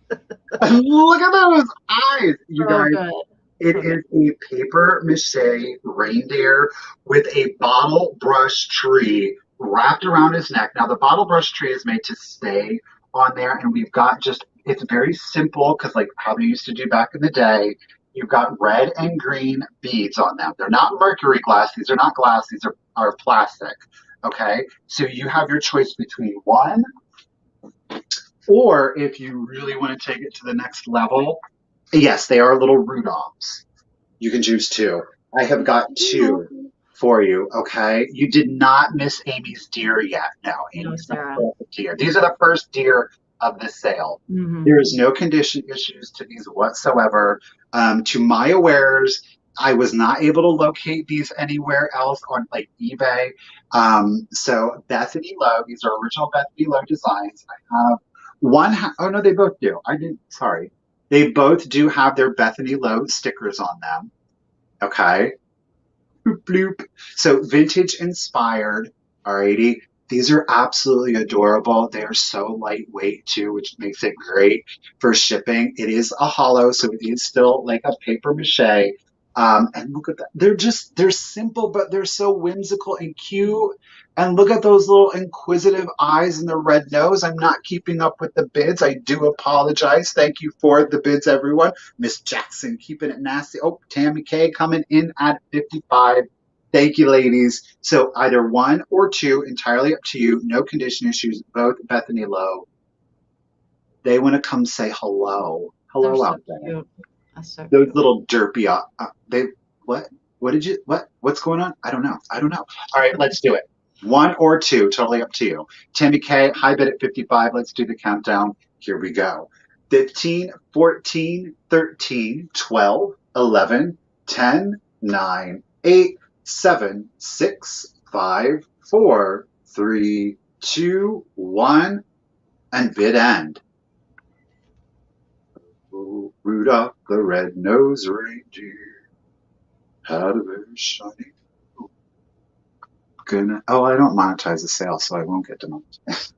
Look at those eyes, you So guys. good. It So good. is a paper mache reindeer with a bottle brush tree wrapped around his neck. Now, the bottle brush tree is made to stay on there, and we've got just, it's very simple because, like, how they used to do back in the day, you've got red and green beads on them. They're not mercury glass, these are not glass, these are plastic. Okay, so you have your choice between one, or if you really want to take it to the next level, yes, they are little Rudolphs. You can choose two. I have got two for you, okay? You did not miss Amy's deer yet. No, No, Amy's not Sarah. the deer. These are the first deer of the sale. Hmm. There is no condition issues to these whatsoever. To my awares, I was not able to locate these anywhere else on like eBay. So Bethany Lowe, these are original Bethany Lowe designs. I have one. Oh no, they both do. I didn't. Sorry, they both do have their Bethany Lowe stickers on them. Okay. Bloop, bloop. So vintage inspired. Alrighty. These are absolutely adorable. They are so lightweight too, which makes it great for shipping. It is a hollow, so it is still like a paper mache. And look at that. They're simple, but they're so whimsical and cute. And look at those little inquisitive eyes and the red nose. I'm not keeping up with the bids. I do apologize. Thank you for the bids, everyone. Miss Jackson keeping it nasty. Oh, Tammy K coming in at 55. Thank you, ladies. So either one or two, entirely up to you. No condition issues. Both Bethany Lowe. They want to come say hello. They're Hello so out there. cute. That's so Those cute. little derpy. They what? What did you? What? What's going on? I don't know. I don't know. All right, let's do it. One or two, totally up to you. Tammy K, high bid at 55. Let's do the countdown. Here we go. 15, 14, 13, 12, 11, 10, 9, 8, 7, 6, 5, 4, 3, 2, 1, and bid end. Oh, Rudolph the red-nosed reindeer had a very shiny. Gonna. Oh, I don't monetize the sale, so I won't get demonetized.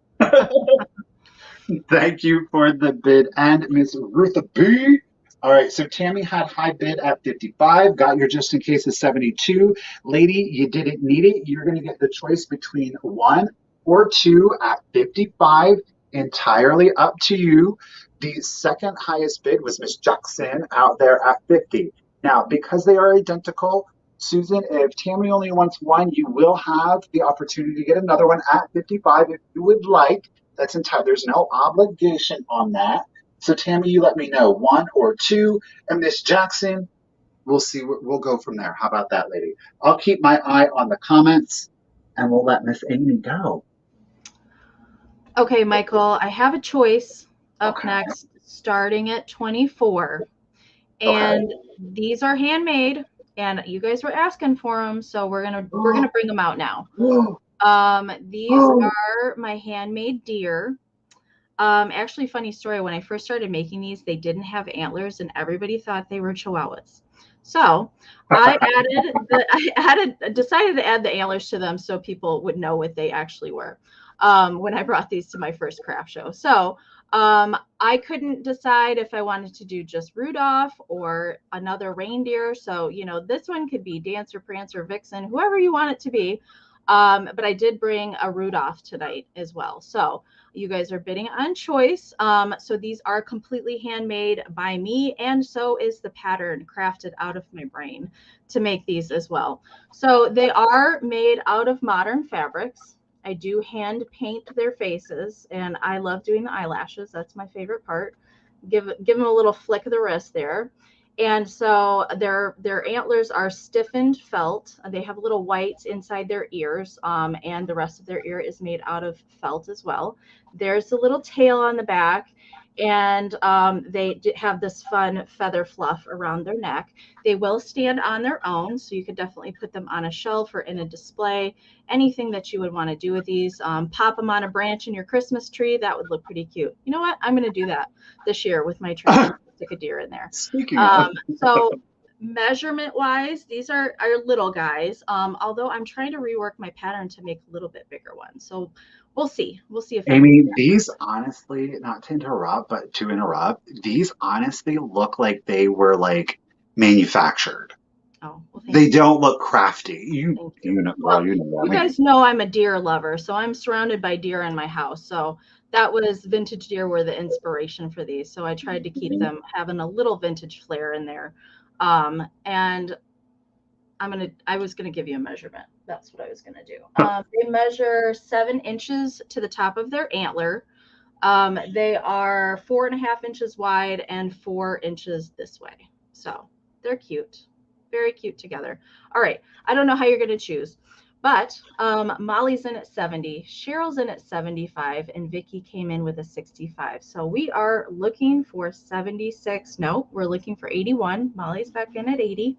Thank you for the bid and Miss Rutha B. All right, so Tammy had high bid at 55, got your just in case of 72. Lady, you didn't need it. You're going to get the choice between one or two at 55, entirely up to you. The second highest bid was Miss Jackson out there at 50. Now, because they are identical, Susan, if Tammy only wants one, you will have the opportunity to get another one at 55 if you would like. That's entire. There's no obligation on that. So Tammy, you let me know one or two, and Miss Jackson, we'll see. We'll go from there. How about that, lady? I'll keep my eye on the comments, and we'll let Miss Amy go. Okay, Michael, I have a choice up Okay. next, starting at 24. Okay. And these are handmade, and you guys were asking for them, so we're gonna bring them out now. These are my handmade deer. Actually, funny story. When I first started making these, they didn't have antlers, and everybody thought they were chihuahuas. So decided to add the antlers to them so people would know what they actually were. When I brought these to my first craft show, so I couldn't decide if I wanted to do just Rudolph or another reindeer. So this one could be Dancer, Prancer, Vixen, whoever you want it to be. But I did bring a Rudolph tonight as well. So you guys are bidding on choice. So these are completely handmade by me, and so is the pattern crafted out of my brain to make these as well. So they are made out of modern fabrics. I do hand paint their faces, and I love doing the eyelashes. That's my favorite part. Give them a little flick of the wrist there. And so their antlers are stiffened felt. They have little whites inside their ears, and the rest of their ear is made out of felt as well. There's a little tail on the back, and they have this fun feather fluff around their neck. They will stand on their own, so you could definitely put them on a shelf or in a display. Anything that you would want to do with these, pop them on a branch in your Christmas tree. That would look pretty cute. You know what? I'm going to do that this year with my tree. I'm going to stick a deer in there. Speaking of, So measurement wise, these are little guys. Although I'm trying to rework my pattern to make a little bit bigger ones. So we'll see. We'll see if I can do Amie, that. these honestly, not to interrupt, but to interrupt, these honestly look like they were like manufactured. Oh, well, thank They you. don't look crafty. Thank you. You know, Well, well, you know you that. guys know I'm a deer lover, so I'm surrounded by deer in my house. So that was vintage deer were the inspiration for these. So I tried to keep them having a little vintage flair in there. And I was gonna give you a measurement. That's what I was gonna do. They measure 7 inches to the top of their antler. They are 4.5 inches wide and 4 inches this way. So they're cute, very cute together. All right. I don't know how you're going to choose, but Molly's in at 70, Cheryl's in at 75, and Vicky came in with a 65. So we are looking for 76. No, we're looking for 81. Molly's back in at 80.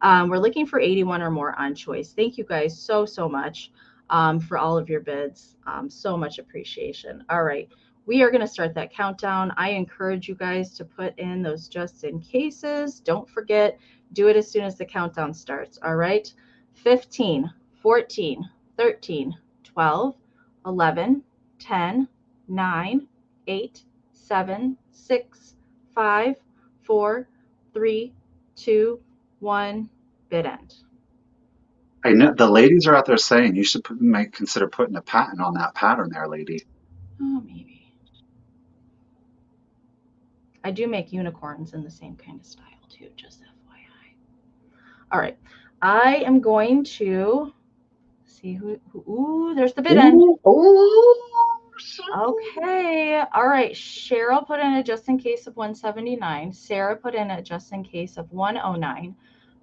We're looking for 81 or more on choice. Thank you guys so much for all of your bids. So much appreciation. All right. We are going to start that countdown. I encourage you guys to put in those just in cases. Don't forget, do it as soon as the countdown starts. All right. 15, 14, 13, 12, 11, 10, 9, 8, 7, 6, 5, 4, 3, 2, 1. Bid end. I know the ladies are out there saying you should might consider putting a patent on that pattern there, lady. Oh, maybe. I do make unicorns in the same kind of style too, just FYI. All right. I am going to see ooh, there's the bid end. Ooh, oh, Okay. All right. Cheryl put in a just in case of 179. Sarah put in a just in case of 109.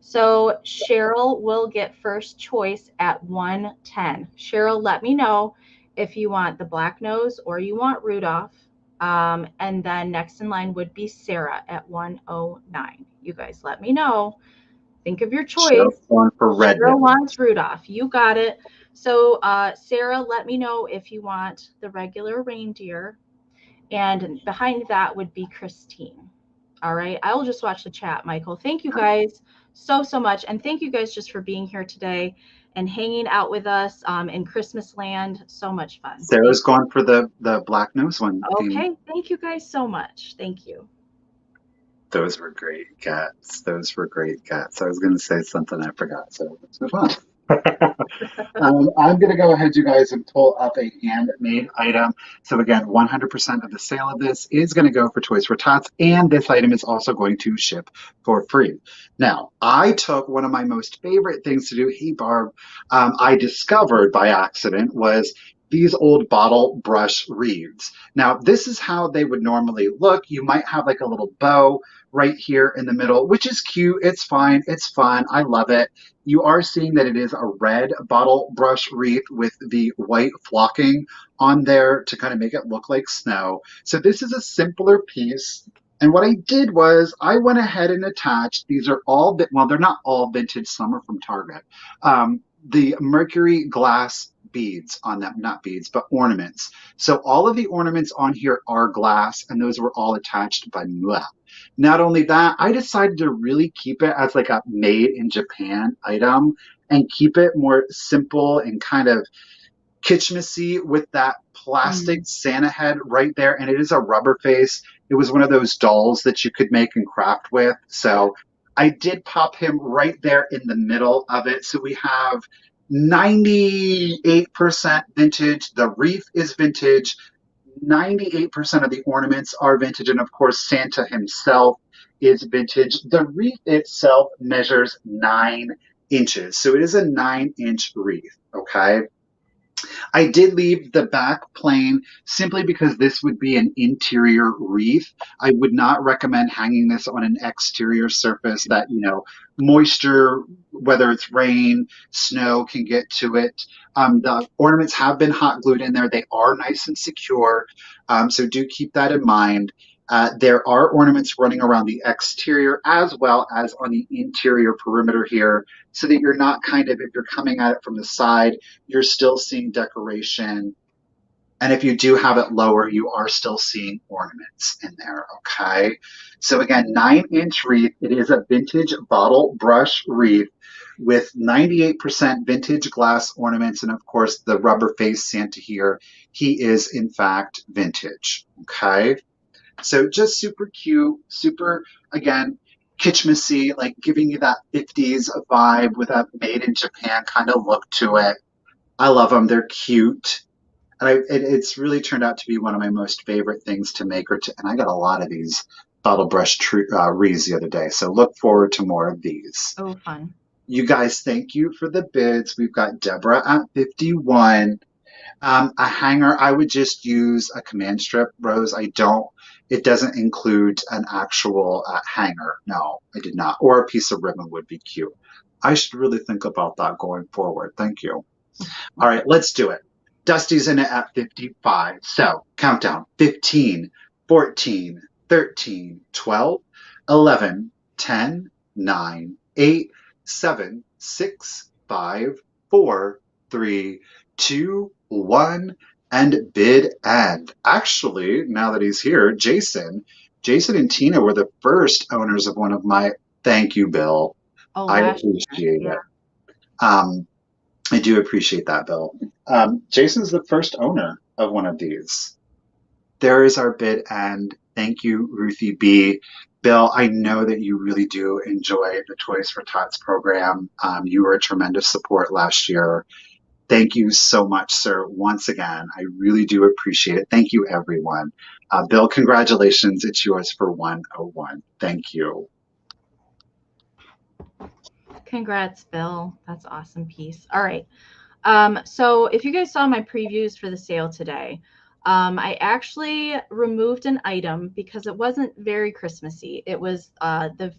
So Cheryl will get first choice at 110. Cheryl, let me know if you want the black nose or you want Rudolph. And then next in line would be Sarah at 109. You guys let me know. Think of your choice. Cheryl's going for red Cheryl nose. wants Rudolph. You got it. So, Sarah, let me know if you want the regular reindeer. And behind that would be Christine. All right. I will just watch the chat, Michael. Thank you guys so much. And thank you guys just for being here today and hanging out with us in Christmas land. So much fun. Sarah's going for the black nose one, Amy. Okay. Thank you guys so much. Thank you. Those were great cats. Those were great cats. I was going to say something I forgot, so let's move on. I'm going to go ahead, you guys, and pull up a handmade item. So again, 100% of the sale of this is going to go for Toys for Tots, and this item is also going to ship for free. Now, I took one of my most favorite things to do. Hey, Barb, I discovered by accident was these old bottle brush wreaths. Now, this is how they would normally look. You might have like a little bow right here in the middle, which is cute. It's fine. It's fun. I love it. You are seeing that it is a red bottle brush wreath with the white flocking on there to kind of make it look like snow. So this is a simpler piece. And what I did was I went ahead and attached, these are all, well, they're not all vintage, some are from Target. The mercury glass beads on them, not beads, but ornaments. So all of the ornaments on here are glass, and those were all attached by Mua. Not only that, I decided to really keep it as like a made in Japan item and keep it more simple and kind of kitschmissy with that plastic Mm. Santa head right there. And it is a rubber face. It was one of those dolls that you could make and craft with. Yeah. So I did pop him right there in the middle of it. So we have 98% vintage. The wreath is vintage. 98% of the ornaments are vintage. And of course, Santa himself is vintage. The wreath itself measures 9 inches. So it is a 9-inch wreath. Okay. I did leave the back plain simply because this would be an interior wreath. I would not recommend hanging this on an exterior surface that, moisture, whether it's rain, snow, can get to it. The ornaments have been hot glued in there. They are nice and secure. So do keep that in mind. There are ornaments running around the exterior as well as on the interior perimeter here, so that you're not kind of, if you're coming at it from the side, you're still seeing decoration. And if you do have it lower, you are still seeing ornaments in there, okay? So again, 9-inch wreath. It is a vintage bottle brush wreath with 98% vintage glass ornaments. And of course, the rubber face Santa here, he is in fact vintage, okay? So just super cute, super, again, Kitschmassy, like giving you that 50s vibe with a made in Japan kind of look to it. I love them. They're cute. And it's really turned out to be one of my most favorite things to make. And I got a lot of these bottle brush wreaths the other day. So look forward to more of these. Oh, fun. You guys, thank you for the bids. We've got Deborah at 51. A hanger, I would just use a command strip, Rose. It doesn't include an actual hanger. No, I did not. Or a piece of ribbon would be cute. I should really think about that going forward. Thank you. All right, let's do it. Dusty's in it at 55. So countdown: 15, 14, 13, 12, 11, 10, 9, 8, 7, 6, 5, 4, 3, 2, 1, and bid end. Actually, now that he's here, Jason and Tina were the first owners of one of my, thank you, Bill. Oh, I last year. appreciate Yeah. it. I do appreciate that, Bill. Jason's the first owner of one of these. There is our bid end. Thank you, Ruthie B. Bill, I know that you really do enjoy the Toys for Tots program. You were a tremendous support last year. Thank you so much, sir. Once again, I really do appreciate it. Thank you, everyone. Bill, congratulations. It's yours for 101. Thank you. Congrats, Bill. That's an awesome piece. All right. So if you guys saw my previews for the sale today, I actually removed an item because it wasn't very Christmassy. It was the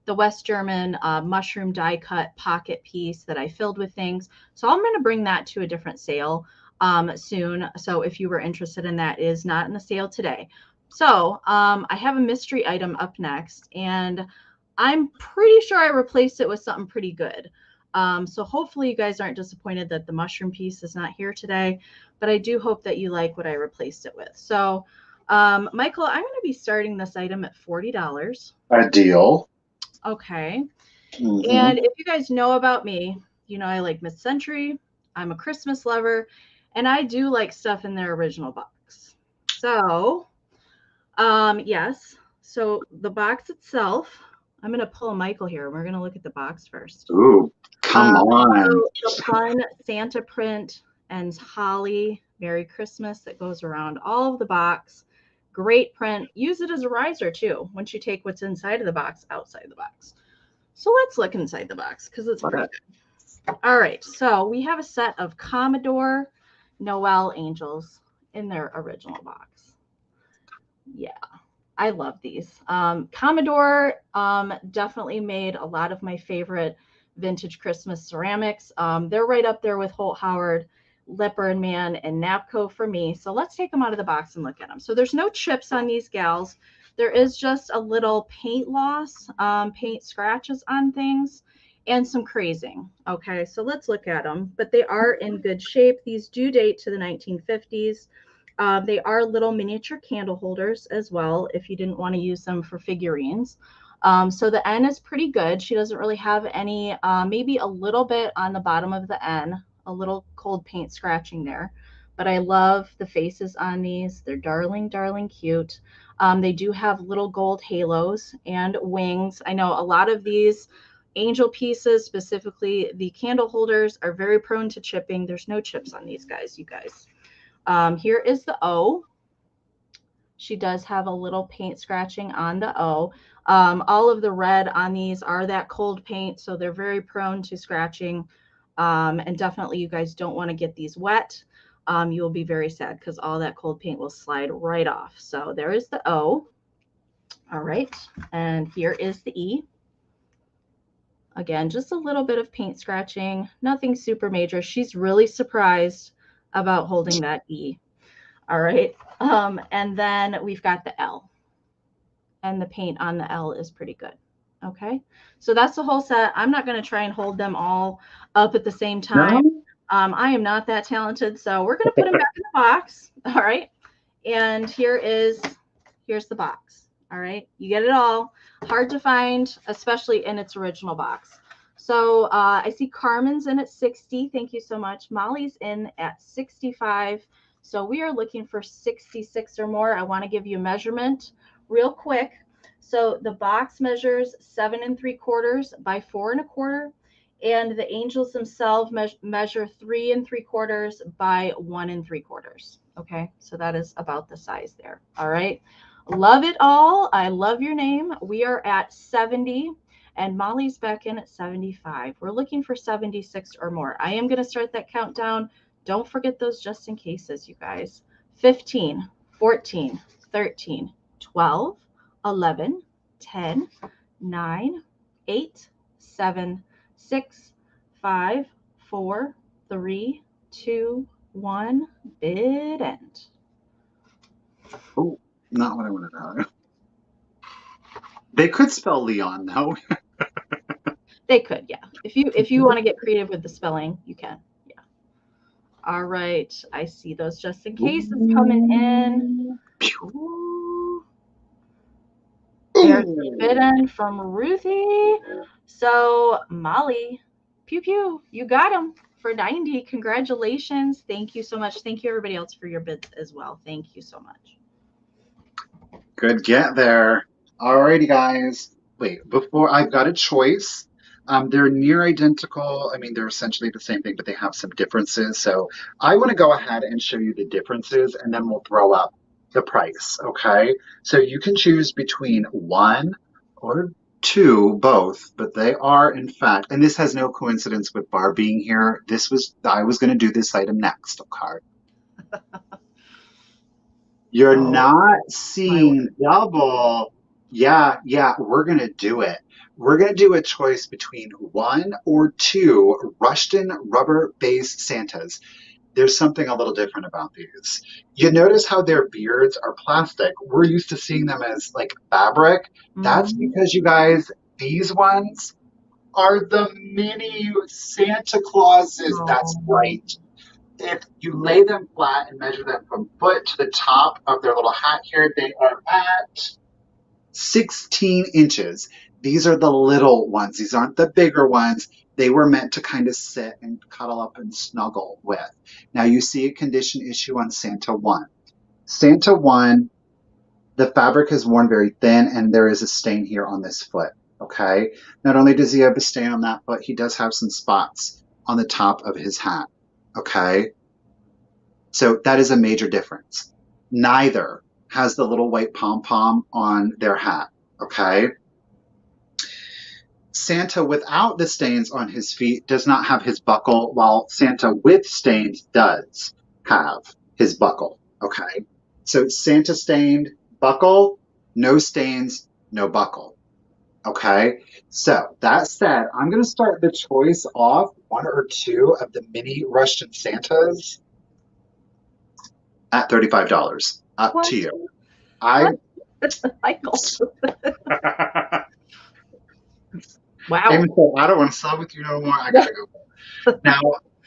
West German mushroom die cut pocket piece that I filled with things. So I'm going to bring that to a different sale soon. So if you were interested in that, it is not in the sale today. So I have a mystery item up next, and I'm pretty sure I replaced it with something pretty good. So hopefully you guys aren't disappointed that the mushroom piece is not here today, but I do hope that you like what I replaced it with. So, Michael, I'm going to be starting this item at $40. A deal. Okay. Mm-hmm. And if you guys know about me, you know I like mid-century. I'm a Christmas lover, and I do like stuff in their original box. So, yes. So the box itself, I'm going to pull a Michael here. We're going to look at the box first. Ooh, come on. So the fun Santa print and holly Merry Christmas that goes around all of the box. Great print. Use it as a riser too once you take what's inside of the box outside the box. So let's look inside the box because it's pretty good. All right, so we have a set of Commodore Noel angels in their original box. Yeah, I love these. Commodore definitely made a lot of my favorite vintage Christmas ceramics. They're right up there with Holt Howard, Lipper and Man, and Napco for me. So let's take them out of the box and look at them. So there's no chips on these gals. There is just a little paint loss, paint scratches on things, and some crazing. Okay, so let's look at them. But they are in good shape. These do date to the 1950s. They are little miniature candle holders as well, if you didn't want to use them for figurines. So the N is pretty good. She doesn't really have any, maybe a little bit on the bottom of the N, a little cold paint scratching there. But I love the faces on these. They're darling, darling cute. They do have little gold halos and wings. I know a lot of these angel pieces, specifically the candle holders, are very prone to chipping. There's no chips on these guys, you guys. Here is the O. She does have a little paint scratching on the O. All of the red on these are that cold paint, so they're very prone to scratching. And definitely you guys don't want to get these wet. You will be very sad because all that cold paint will slide right off. So there is the O. All right. And here is the E. Again, just a little bit of paint scratching, nothing super major. She's really surprised about holding that E. All right. And then we've got the L, and the paint on the L is pretty good. Okay. So that's the whole set. I'm not going to try and hold them all up at the same time. No? I am not that talented. So we're going to put them back in the box. All right. And here's the box. All right. You get it all. Hard to find, especially in its original box. So I see Carmen's in at 60. Thank you so much. Molly's in at 65. So we are looking for 66 or more. I want to give you a measurement real quick. So the box measures 7 3/4 by 4 1/4, and the angels themselves measure 3 3/4 by 1 3/4. Okay, so that is about the size there. All right, love it all. I love your name. We are at 70, and Molly's back in at 75. We're looking for 76 or more. I am going to start that countdown. Don't forget those just in cases, you guys. 15, 14, 13, 12, 11, 10, 9, 8, 7, 6, 5, 4, 3, 2, 1. Bid end. Oh, not what I wanted to know. They could spell Leon, though. They could, yeah. If you want to get creative with the spelling, you can. Yeah. All right. I see those just in cases coming in. Ooh. There's a bid end from Ruthie. So Molly, pew pew, you got them for 90. Congratulations. Thank you so much. Thank you everybody else for your bids as well. Thank you so much. Good get there. Alrighty, guys. Wait, before I've got a choice. They're near identical. I mean, they're essentially the same thing, but they have some differences. So I want to go ahead and show you the differences, and then we'll throw up the price. Okay. So you can choose between one or two, both, but they are in fact, and this has no coincidence with Barb being here. I was going to do this item next. Okay. You're Oh, not my word. seeing double. Yeah, we're going to do it. We're going to do a choice between one or two Rushton rubber base Santas. There's something a little different about these. You notice how their beards are plastic. We're used to seeing them as like fabric. That's because you guys, these ones are the mini Santa Clauses. That's Oh. right. If you lay them flat and measure them from foot to the top of their little hat here, they are at 16 inches. These are the little ones. These aren't the bigger ones. They were meant to kind of sit and cuddle up and snuggle with. Now you see a condition issue on Santa 1. Santa 1, the fabric is worn very thin and there is a stain here on this foot. Okay. Not only does he have a stain on that foot, he does have some spots on the top of his hat. Okay. So that is a major difference. Neither has the little white pom-pom on their hat. Okay. Santa without the stains on his feet does not have his buckle, while Santa with stains does have his buckle. Okay. So Santa stained buckle, no stains, no buckle. Okay. So that said, I'm going to start the choice off one or two of the mini Russian Santas at $35. Up What? to you. Michael. Wow. Amy said, I don't want to sell with you no more. I gotta go. Now,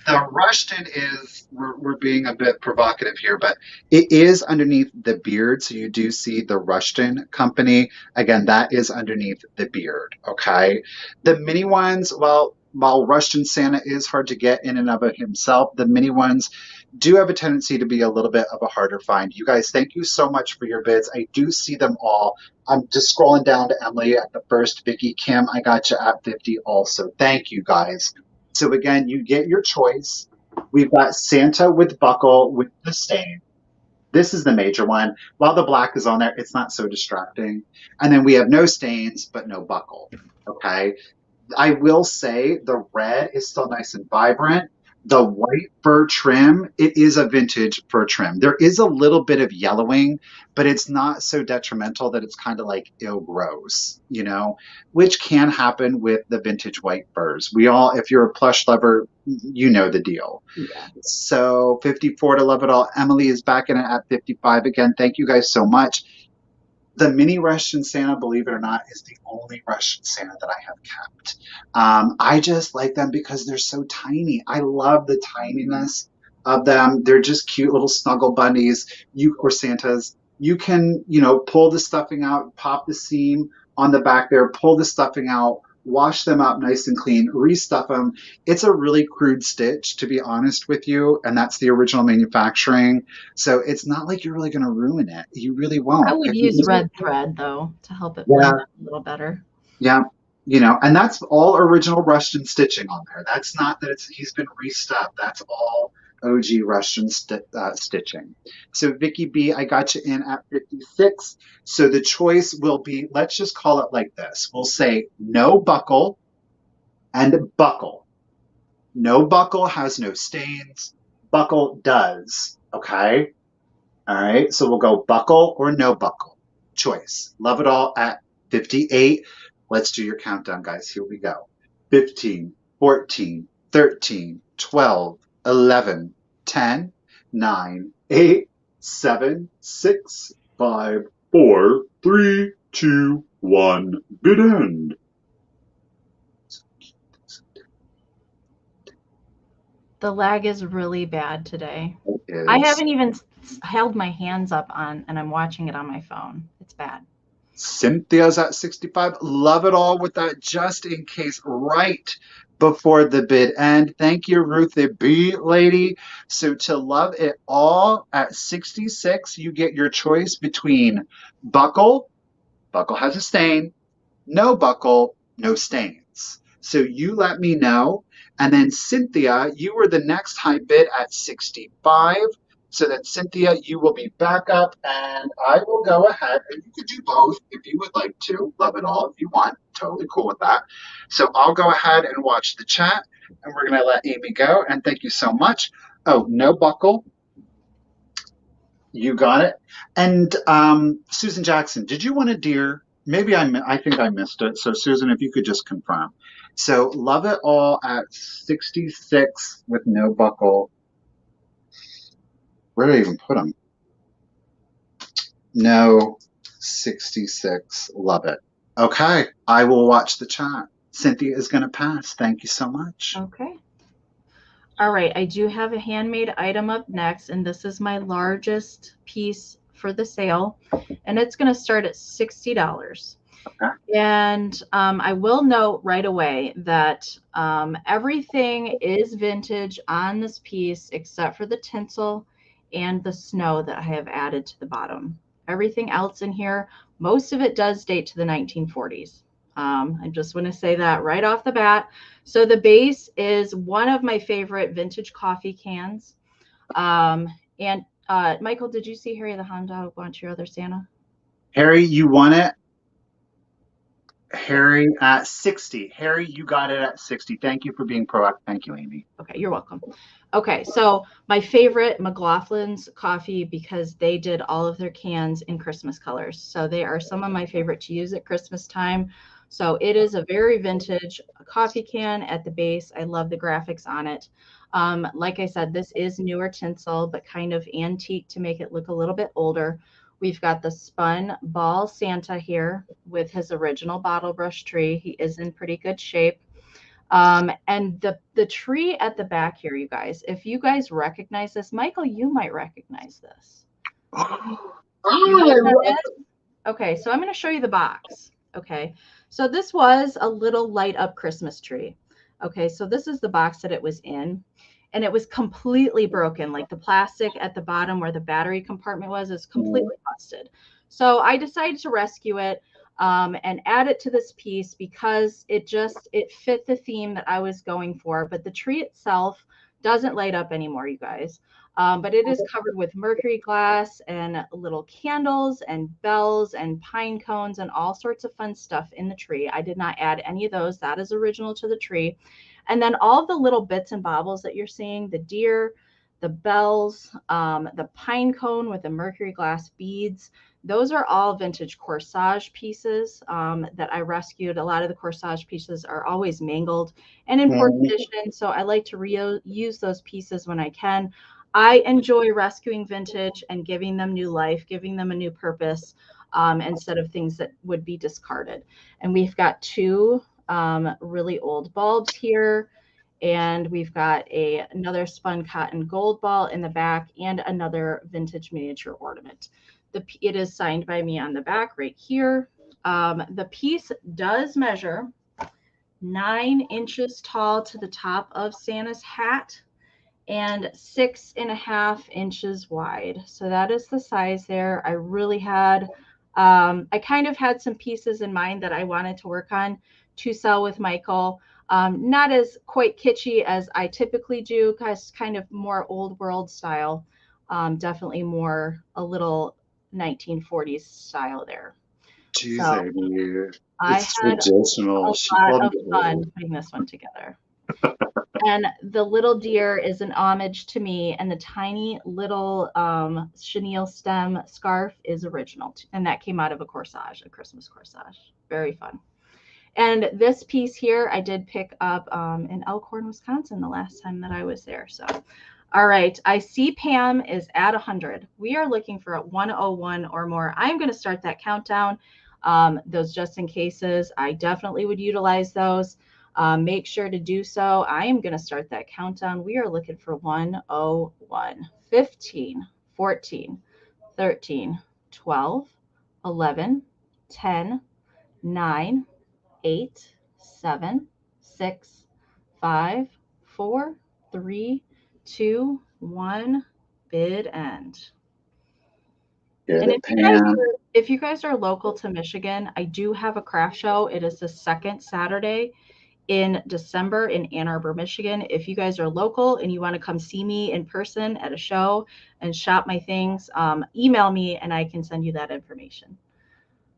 the Rushton is, we're being a bit provocative here, but it is underneath the beard. So you do see the Rushton company. Again, that is underneath the beard. Okay. The mini ones, well, while Rushton Santa is hard to get in and of it himself, the mini ones do have a tendency to be a little bit of a harder find. You guys, thank you so much for your bids. I do see them all. I'm just scrolling down to Emily at the first. Vicky, Kim, I got you at 50 also. Thank you guys. So again, you get your choice. We've got Santa with buckle with the stain. This is the major one. While the black is on there, it's not so distracting. And then we have no stains, but no buckle. Okay. I will say the red is still nice and vibrant. The white fir trim, it is a vintage fir trim. There is a little bit of yellowing, but it's not so detrimental that it's kind of like ill gross, which can happen with the vintage white firs. We all, if you're a plush lover, you know the deal. Yeah. So 54 to love it all. Emily is back in it at 55 again. Thank you guys so much. The mini Russian Santa, believe it or not, is the only Russian Santa that I have kept. I just like them because they're so tiny. I love the tininess of them. They're just cute little snuggle bunnies. You or Santas. You can, pull the stuffing out, pop the seam on the back there, pull the stuffing out, wash them up nice and clean, restuff them. It's a really crude stitch, to be honest with you, and that's the original manufacturing. So it's not like you're really going to ruin it. You really I won't. would If you use use it, red thread though to help it blend yeah, out a little better. yeah, and that's all original Russian stitching on there. That's not that he's been restuffed. That's all OG Russian stitching. So Vicky B, I got you in at 56. So the choice will be, let's just call it like this. We'll say no buckle and buckle. No buckle has no stains. Buckle does. Okay. All right. So we'll go buckle or no buckle. Choice. Love it all at 58. Let's do your countdown, guys. Here we go. 15, 14, 13, 12, 11, 10, 9, 8, 7, 6, 5, 4, 3, 2, 1. Bid end. The lag is really bad today. It I is. haven't even held my hands up on, and I'm watching it on my phone. It's bad. Cynthia's at 65. Love it all with that just in case right before the bid end. Thank you, Ruthie B. Lady. So to love it all at 66, you get your choice between buckle, buckle has a stain, no buckle, no stains. So you let me know. And then Cynthia, you were the next high bid at 65. So then Cynthia, you will be back up and I will go ahead and you could do both if you would like to. Love it all if you want. Totally cool with that. So I'll go ahead and watch the chat and we're going to let Amie go. And thank you so much. Oh, no buckle. You got it. And Susan Jackson, did you want a deer? Maybe I think I missed it. So Susan, if you could just confirm. So love it all at 66 with no buckle. Where did I even put them? No, 66. Love it. Okay, I will watch the chat. Cynthia is going to pass. Thank you so much. Okay. All right, I do have a handmade item up next, and this is my largest piece for the sale, and it's going to start at $60. Okay. And I will note right away that everything is vintage on this piece except for the tinsel and the snow that I have added to the bottom. Everything else in here, most of it does date to the 1940s. I just want to say that right off the bat. So the base is one of my favorite vintage coffee cans. And Michael, did you see Harry the Hound Dog want your other Santa? Harry, you won it. Harry at 60. Harry, you got it at 60. Thank you for being proactive. Thank you, Amie. Okay, you're welcome. Okay, so my favorite McLaughlin's coffee because they did all of their cans in Christmas colors. So they are some of my favorite to use at Christmas time. So it is a very vintage coffee can at the base. I love the graphics on it. Like I said, this is newer tinsel, but kind of antique to make it look a little bit older. We've got the spun ball Santa here with his original bottle brush tree. He is in pretty good shape. And the tree at the back here, you guys, if you guys recognize this, Michael, you might recognize this. You know what that is? Okay, so I'm going to show you the box. Okay, so this was a little light up Christmas tree. Okay, so this is the box that it was in, and it was completely broken. Like the plastic at the bottom where the battery compartment was is completely busted. So I decided to rescue it. And add it to this piece because it fit the theme that I was going for. But the tree itself doesn't light up anymore, you guys. But it is covered with mercury glass and little candles and bells and pine cones and all sorts of fun stuff in the tree. I did not add any of those. That is original to the tree. And then all of the little bits and baubles that you're seeing, the deer, the bells, the pine cone with the mercury glass beads, those are all vintage corsage pieces that I rescued. A lot of the corsage pieces are always mangled and in poor Mhm. condition, so I like to reuse those pieces when I can. I enjoy rescuing vintage and giving them new life, giving them a new purpose instead of things that would be discarded. And we've got two really old bulbs here, and we've got another spun cotton gold ball in the back and another vintage miniature ornament. It is signed by me on the back right here. The piece does measure 9 inches tall to the top of Santa's hat and 6.5 inches wide. So that is the size there. I really had, I kind of had some pieces in mind that I wanted to work on to sell with Michael. Not as quite kitschy as I typically do, because kind of more old world style. Definitely more a little 1940s style there. Jeez, So Amy. I It's had traditional. a She lot loved of it. fun putting this one together. And the little deer is an homage to me, and the tiny little chenille stem scarf is original, and that came out of a corsage, a Christmas corsage. Very fun. And this piece here, I did pick up in Elkhorn, Wisconsin, the last time that I was there. So, all right, I see Pam is at 100. We are looking for a 101 or more. I'm going to start that countdown. Those just in cases, I definitely would utilize those. Make sure to do so. I am going to start that countdown. We are looking for 101, 15, 14, 13, 12, 11, 10, 9, 8, 7, 6, 5, 4, 3, 2, 1. Bid end. Get And it, Pam. if you guys are local to Michigan, I do have a craft show. It is the second Saturday in December in Ann Arbor, Michigan. If you guys are local and you want to come see me in person at a show and shop my things, email me and I can send you that information.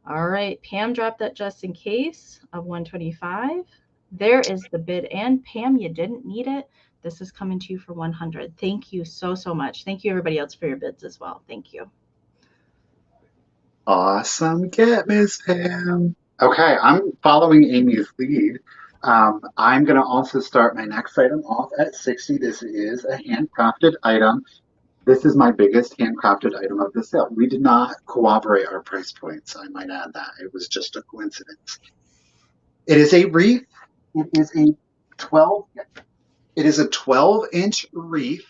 All right, Pam dropped that just in case of 125. There is the bid, and Pam, you didn't need it. This is coming to you for 100. Thank you so, so much. Thank you, everybody else, for your bids as well. Thank you. Awesome get, Miss Pam. Okay, I'm following Amy's lead. I'm going to also start my next item off at 60. This is a handcrafted item. This is my biggest handcrafted item of the sale. We did not corroborate our price points. I might add that. It was just a coincidence. It is a wreath. It is a 12. It is a 12-inch wreath.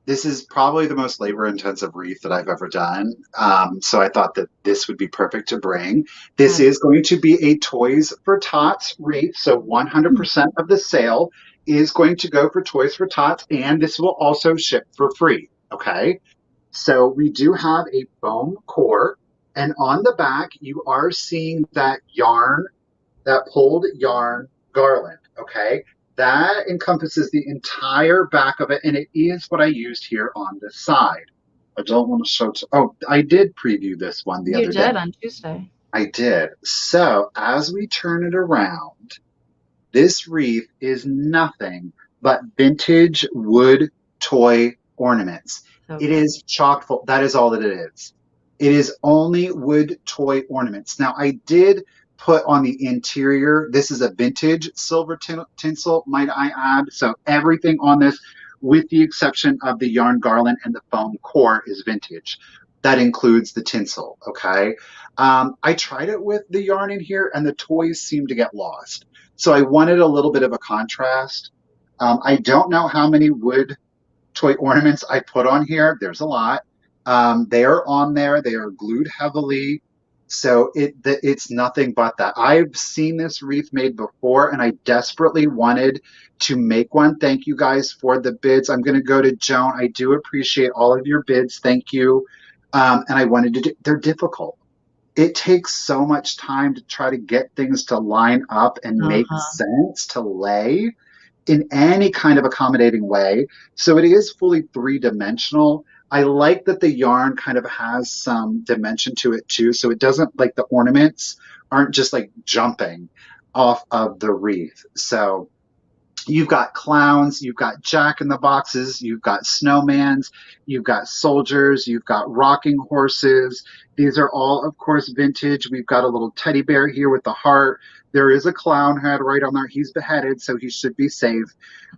This is probably the most labor intensive wreath that I've ever done. So I thought that this would be perfect to bring. This is going to be a Toys for Tots wreath. So 100% of the sale is going to go for Toys for Tots, and this will also ship for free. Okay. So we do have a foam core, and on the back, you are seeing that yarn, that pulled yarn garland. Okay. That encompasses the entire back of it, and it is what I used here on the side. I don't want to show. Oh, I did preview this one the You other day. did on Tuesday. I did. So as we turn it around, this wreath is nothing but vintage wood toy ornaments. So It good. is chock full. That is all that it is. It is only wood toy ornaments. Now, I did put on the interior, this is a vintage silver tinsel, might I add. So everything on this, with the exception of the yarn garland and the foam core, is vintage. That includes the tinsel, okay? I tried it with the yarn in here, and the toys seem to get lost. So I wanted a little bit of a contrast. I don't know how many wood toy ornaments I put on here. There's a lot. They are on there. They are glued heavily. So it's nothing but that. I've seen this wreath made before, and I desperately wanted to make one. Thank you guys for the bids. I'm going to go to Joan. I do appreciate all of your bids. Thank you. And I wanted to do, they're difficult. It takes so much time to try to get things to line up and make Uh-huh. sense to lay in any kind of accommodating way. So it is fully three-dimensional. I like that the yarn kind of has some dimension to it too. So it doesn't, like, the ornaments aren't just like jumping off of the wreath. So You've got clowns, you've got jack in the boxes, you've got snowmans, you've got soldiers, you've got rocking horses. These are all, of course, vintage. We've got a little teddy bear here with the heart. There is a clown head right on there. He's beheaded, so he should be safe.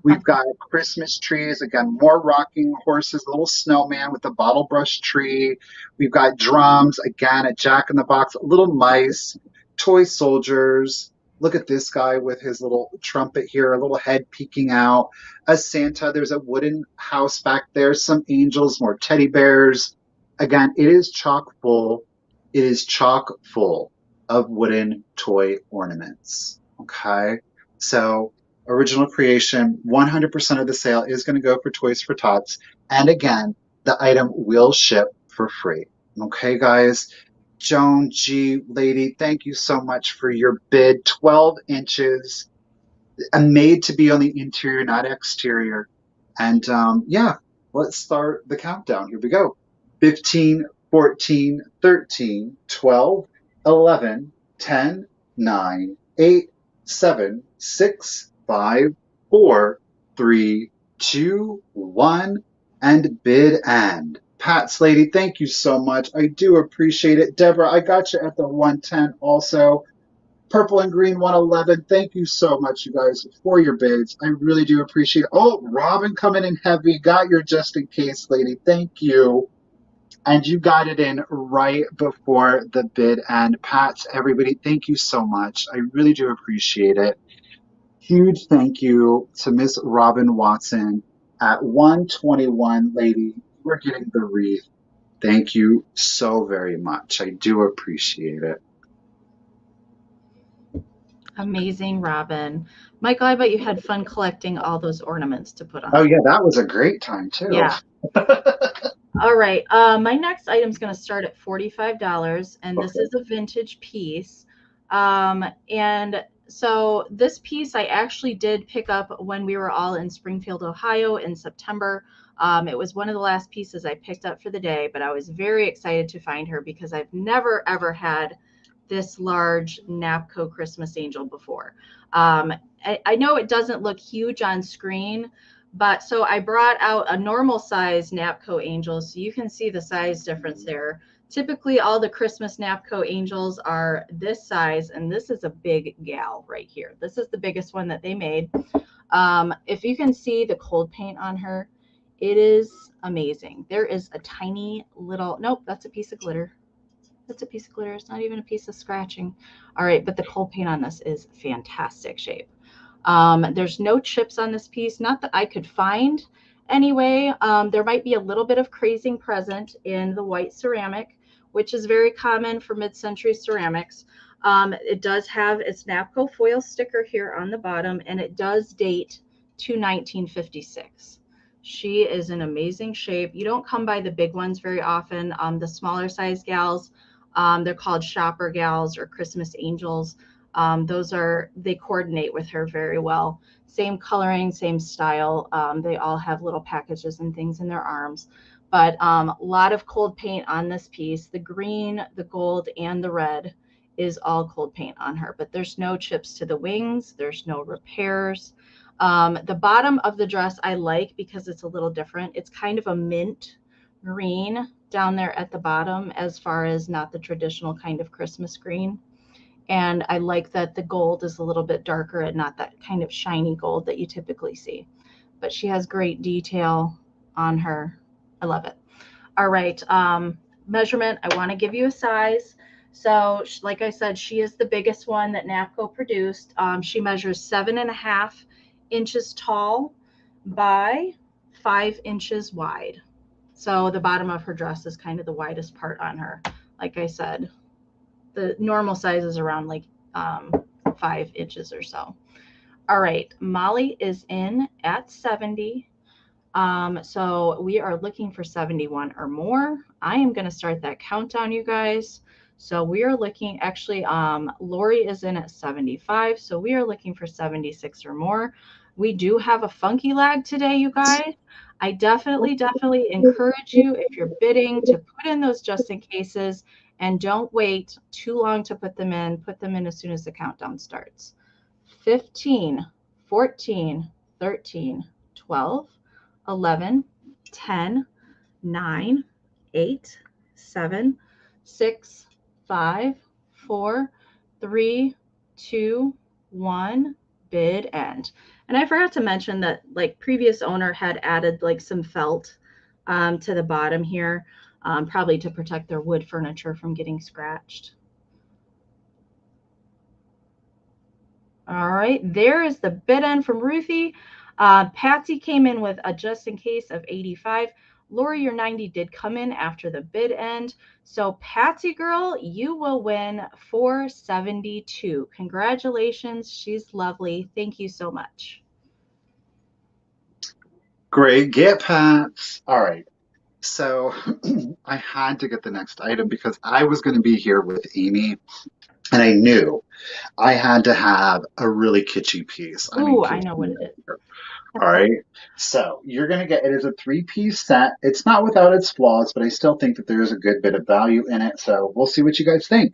We've got Christmas trees, again, more rocking horses, a little snowman with a bottle brush tree. We've got drums, again, a jack in the box, little mice, toy soldiers. Look at this guy with his little trumpet here, a little head peeking out. A Santa, there's a wooden house back there, some angels, more teddy bears. Again, it is chock full. It is chock full of wooden toy ornaments. Okay. So, original creation, 100% of the sale is going to go for Toys for Tots. And again, the item will ship for free. Okay, guys. Joan G. Lady, thank you so much for your bid. 12 inches, made to be on the interior, not exterior. And yeah, let's start the countdown. Here we go. 15, 14, 13, 12, 11, 10, 9, 8, 7, 6, 5, 4, 3, 2, 1, and bid end. Pat's Lady, thank you so much. I do appreciate it. Deborah, I got you at the 110 also. Purple and Green 111, thank you so much, you guys, for your bids. I really do appreciate it. Oh, Robin coming in heavy. Got your just in case, lady. Thank you. And you got it in right before the bid end. Pats, everybody, thank you so much. I really do appreciate it. Huge thank you to Miss Robin Watson at 121, lady. You are getting the wreath. Thank you so very much. I do appreciate it. Amazing, Robin. Michael, I bet you had fun collecting all those ornaments to put Oh, on. yeah, that was a great time, too. Yeah. All right. My next item is going to start at $45, and this Okay. is a vintage piece. And so this piece I actually did pick up when we were all in Springfield, Ohio in September. It was one of the last pieces I picked up for the day, but I was very excited to find her because I've never, ever had this large Napco Christmas angel before. I know it doesn't look huge on screen, but so I brought out a normal size Napco angel, so you can see the size difference there. Typically, all the Christmas Napco angels are this size, and this is a big gal right here. This is the biggest one that they made. If you can see the cold paint on her, it is amazing. There is a tiny little, nope, that's a piece of glitter. That's a piece of glitter. It's not even a piece of scratching. All right, but the cold paint on this is fantastic shape. There's no chips on this piece, not that I could find anyway. There might be a little bit of crazing present in the white ceramic, which is very common for mid-century ceramics. It does have its Napco foil sticker here on the bottom, and it does date to 1956. She is in amazing shape. You don't come by the big ones very often. The smaller size gals, they're called shopper gals or Christmas angels. They coordinate with her very well. Same coloring, same style. They all have little packages and things in their arms. But a lot of cold paint on this piece. The green, the gold, and the red is all cold paint on her. But there's no chips to the wings. There's no repairs. The bottom of the dress I like because it's a little different. It's kind of a mint green down there at the bottom, as far as not the traditional kind of Christmas green. And I like that the gold is a little bit darker and not that kind of shiny gold that you typically see. But she has great detail on her. I love it. All right. Measurement, I want to give you a size. So, like I said, she is the biggest one that NAPCO produced. She measures 7.5 inches tall by 5 inches wide. So the bottom of her dress is kind of the widest part on her. Like I said, the normal size is around like 5 inches or so. All right, Molly is in at 70. So we are looking for 71 or more. I am going to start that countdown, you guys. So we are looking, actually, Lori is in at 75. So we are looking for 76 or more. We do have a funky lag today, you guys. I definitely encourage you, if you're bidding, to put in those just in cases and don't wait too long to put them in. Put them in as soon as the countdown starts. 15, 14, 13, 12, 11, 10, 9, 8, 7, 6, 5, 4, 3, 2, 1, bid end. And I forgot to mention that like previous owner had added like some felt to the bottom here, probably to protect their wood furniture from getting scratched. All right, there is the bid end from Ruthie. Patsy came in with a just in case of 85. Lori, your 90 did come in after the bid end. So Patsy girl, you will win 472. Congratulations. She's lovely. Thank you so much. Great get, Pats. All right. So I had to get the next item because I was going to be here with Amie, and I knew I had to have a really kitschy piece. I mean, Ooh, I kids know what it is. all right. So you're going to get it as a three-piece set. It's not without its flaws, but I still think that there is a good bit of value in it. So we'll see what you guys think.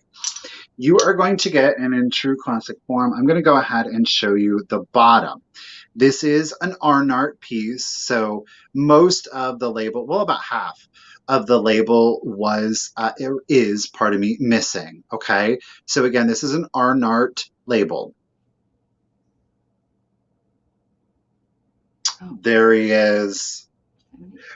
You are going to get, and in true classic form, I'm going to go ahead and show you the bottom. This is an Arnart piece, so most of the label, well, about half of the label pardon me, missing. Okay, so again, this is an Arnart label. Oh. There he is.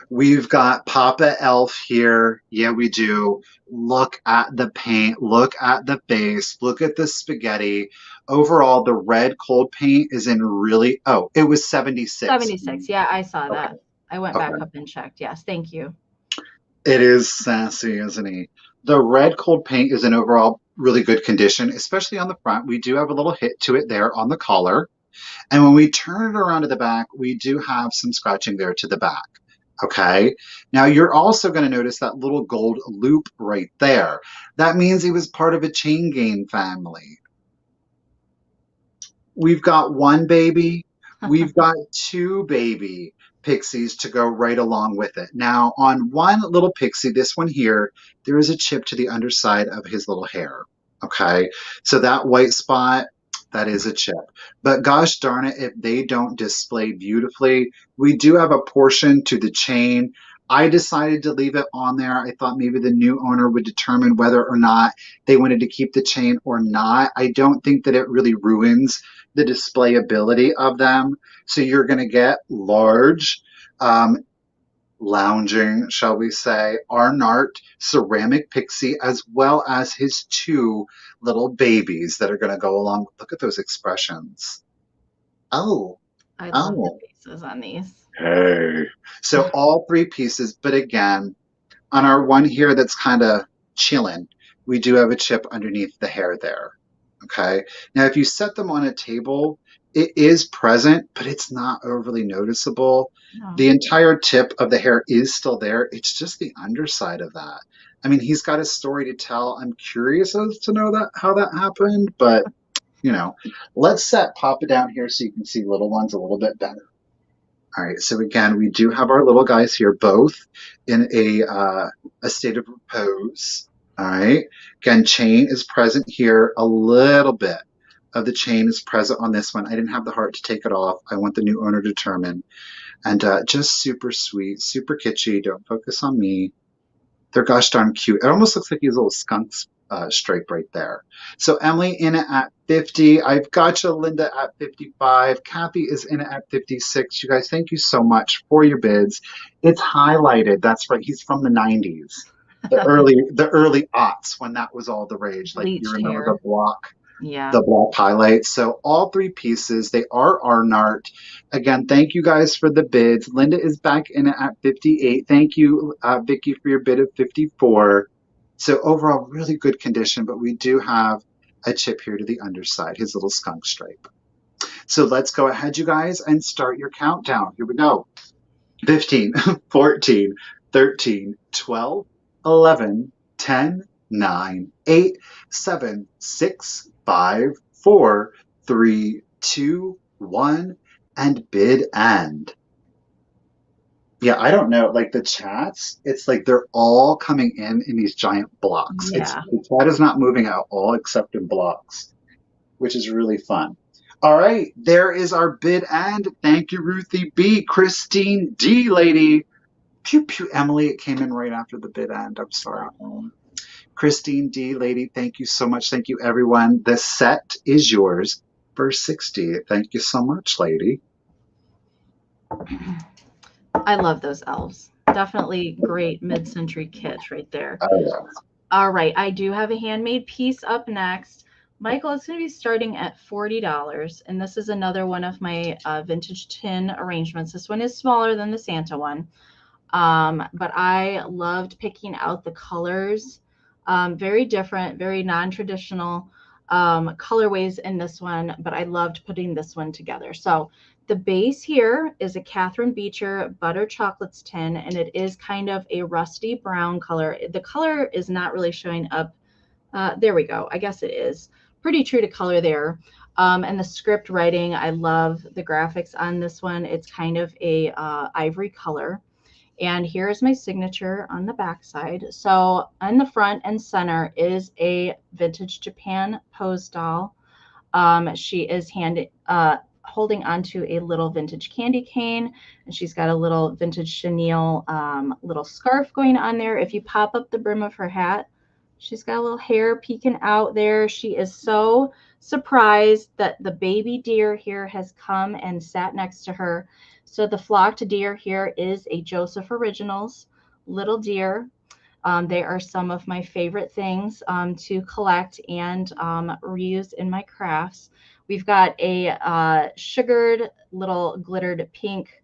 We've got Papa Elf here. Yeah, we do. Look at the paint. Look at the base. Look at the spaghetti. Overall, the red cold paint is in really, oh, it was 76. 76. Yeah, I saw Okay. that. I went back Okay. up and checked. Yes, thank you. It is sassy, isn't he? The red cold paint is in overall really good condition, especially on the front. We do have a little hit to it there on the collar. And when we turn it around to the back, we do have some scratching there to the back. Okay. Now you're also going to notice that little gold loop right there. That means he was part of a chain gang family. We've got one baby. We've got two baby pixies to go right along with it. Now, on one little pixie, this one here, there is a chip to the underside of his little hair. Okay. So that white spot, that is a chip. But gosh darn it, if they don't display beautifully, we do have a portion to the chain. I decided to leave it on there. I thought maybe the new owner would determine whether or not they wanted to keep the chain or not. I don't think that it really ruins the displayability of them. So you're going to get large, lounging, shall we say, Arnart ceramic pixie, as well as his two little babies that are going to go along. Look at those expressions. Oh, I love the oh. faces on these. Hey. So all three pieces, but again, on our one here that's kind of chilling, we do have a chip underneath the hair there. Okay. Now, if you set them on a table, it is present, but it's not overly noticeable. No. The entire tip of the hair is still there. It's just the underside of that. I mean, he's got a story to tell. I'm curious as to know that how that happened, but let's set Papa down here so you can see little ones a little bit better. All right, so again, we do have our little guys here, both in a state of repose. All right, again, chain is present here. A little bit of the chain is present on this one. I didn't have the heart to take it off. I want the new owner to determine. And just super sweet, super kitschy. Don't focus on me. They're gosh darn cute. It almost looks like these little skunks stripe right there. So Emily in it at 50. I've got you, Linda, at 55. Kathy is in it at 56. You guys, thank you so much for your bids. It's highlighted. That's right. He's from the 90s, the early aughts when that was all the rage. Like you Bleached remember hair. the block. Yeah. The black highlights. So all three pieces, they are Arnart. Again, thank you guys for the bids. Linda is back in it at 58. Thank you, Vicky, for your bid of 54. So overall, really good condition, but we do have a chip here to the underside, his little skunk stripe. So let's go ahead, you guys, and start your countdown. Here we go. 15, 14, 13, 12, 11, 10, 9, 8, 7, 6, 5, 4, 3, 2, 1, and bid end. Yeah, I don't know. Like the chats, it's like they're all coming in these giant blocks. Yeah. The chat is not moving at all except in blocks, which is really fun. All right, there is our bid end. Thank you, Ruthie B. Christine D. Lady. Pew pew, Emily. It came in right after the bid end. I'm sorry. Christine D. Lady, thank you so much. Thank you, everyone. The set is yours for 60. Thank you so much, lady. I love those elves. Definitely great mid-century kit right there. Oh, yeah. All right, I do have a handmade piece up next. Michael, it's going to be starting at $40, and this is another one of my vintage tin arrangements. This one is smaller than the Santa one, but I loved picking out the colors. Very different, very non-traditional colorways in this one, but I loved putting this one together. So the base here is a Catherine Beecher Butter Chocolates tin, and it is kind of a rusty brown color. The color is not really showing up. There we go. I guess it is pretty true to color there. And the script writing, I love the graphics on this one. It's kind of a ivory color. And here's my signature on the back side. So on the front and center is a vintage Japan pose doll. She is holding onto a little vintage candy cane, and she's got a little vintage chenille little scarf going on there. If you pop up the brim of her hat, she's got a little hair peeking out there. She is so surprised that the baby deer here has come and sat next to her. So the flocked deer here is a Joseph Originals little deer. They are some of my favorite things to collect and reuse in my crafts. We've got a sugared little glittered pink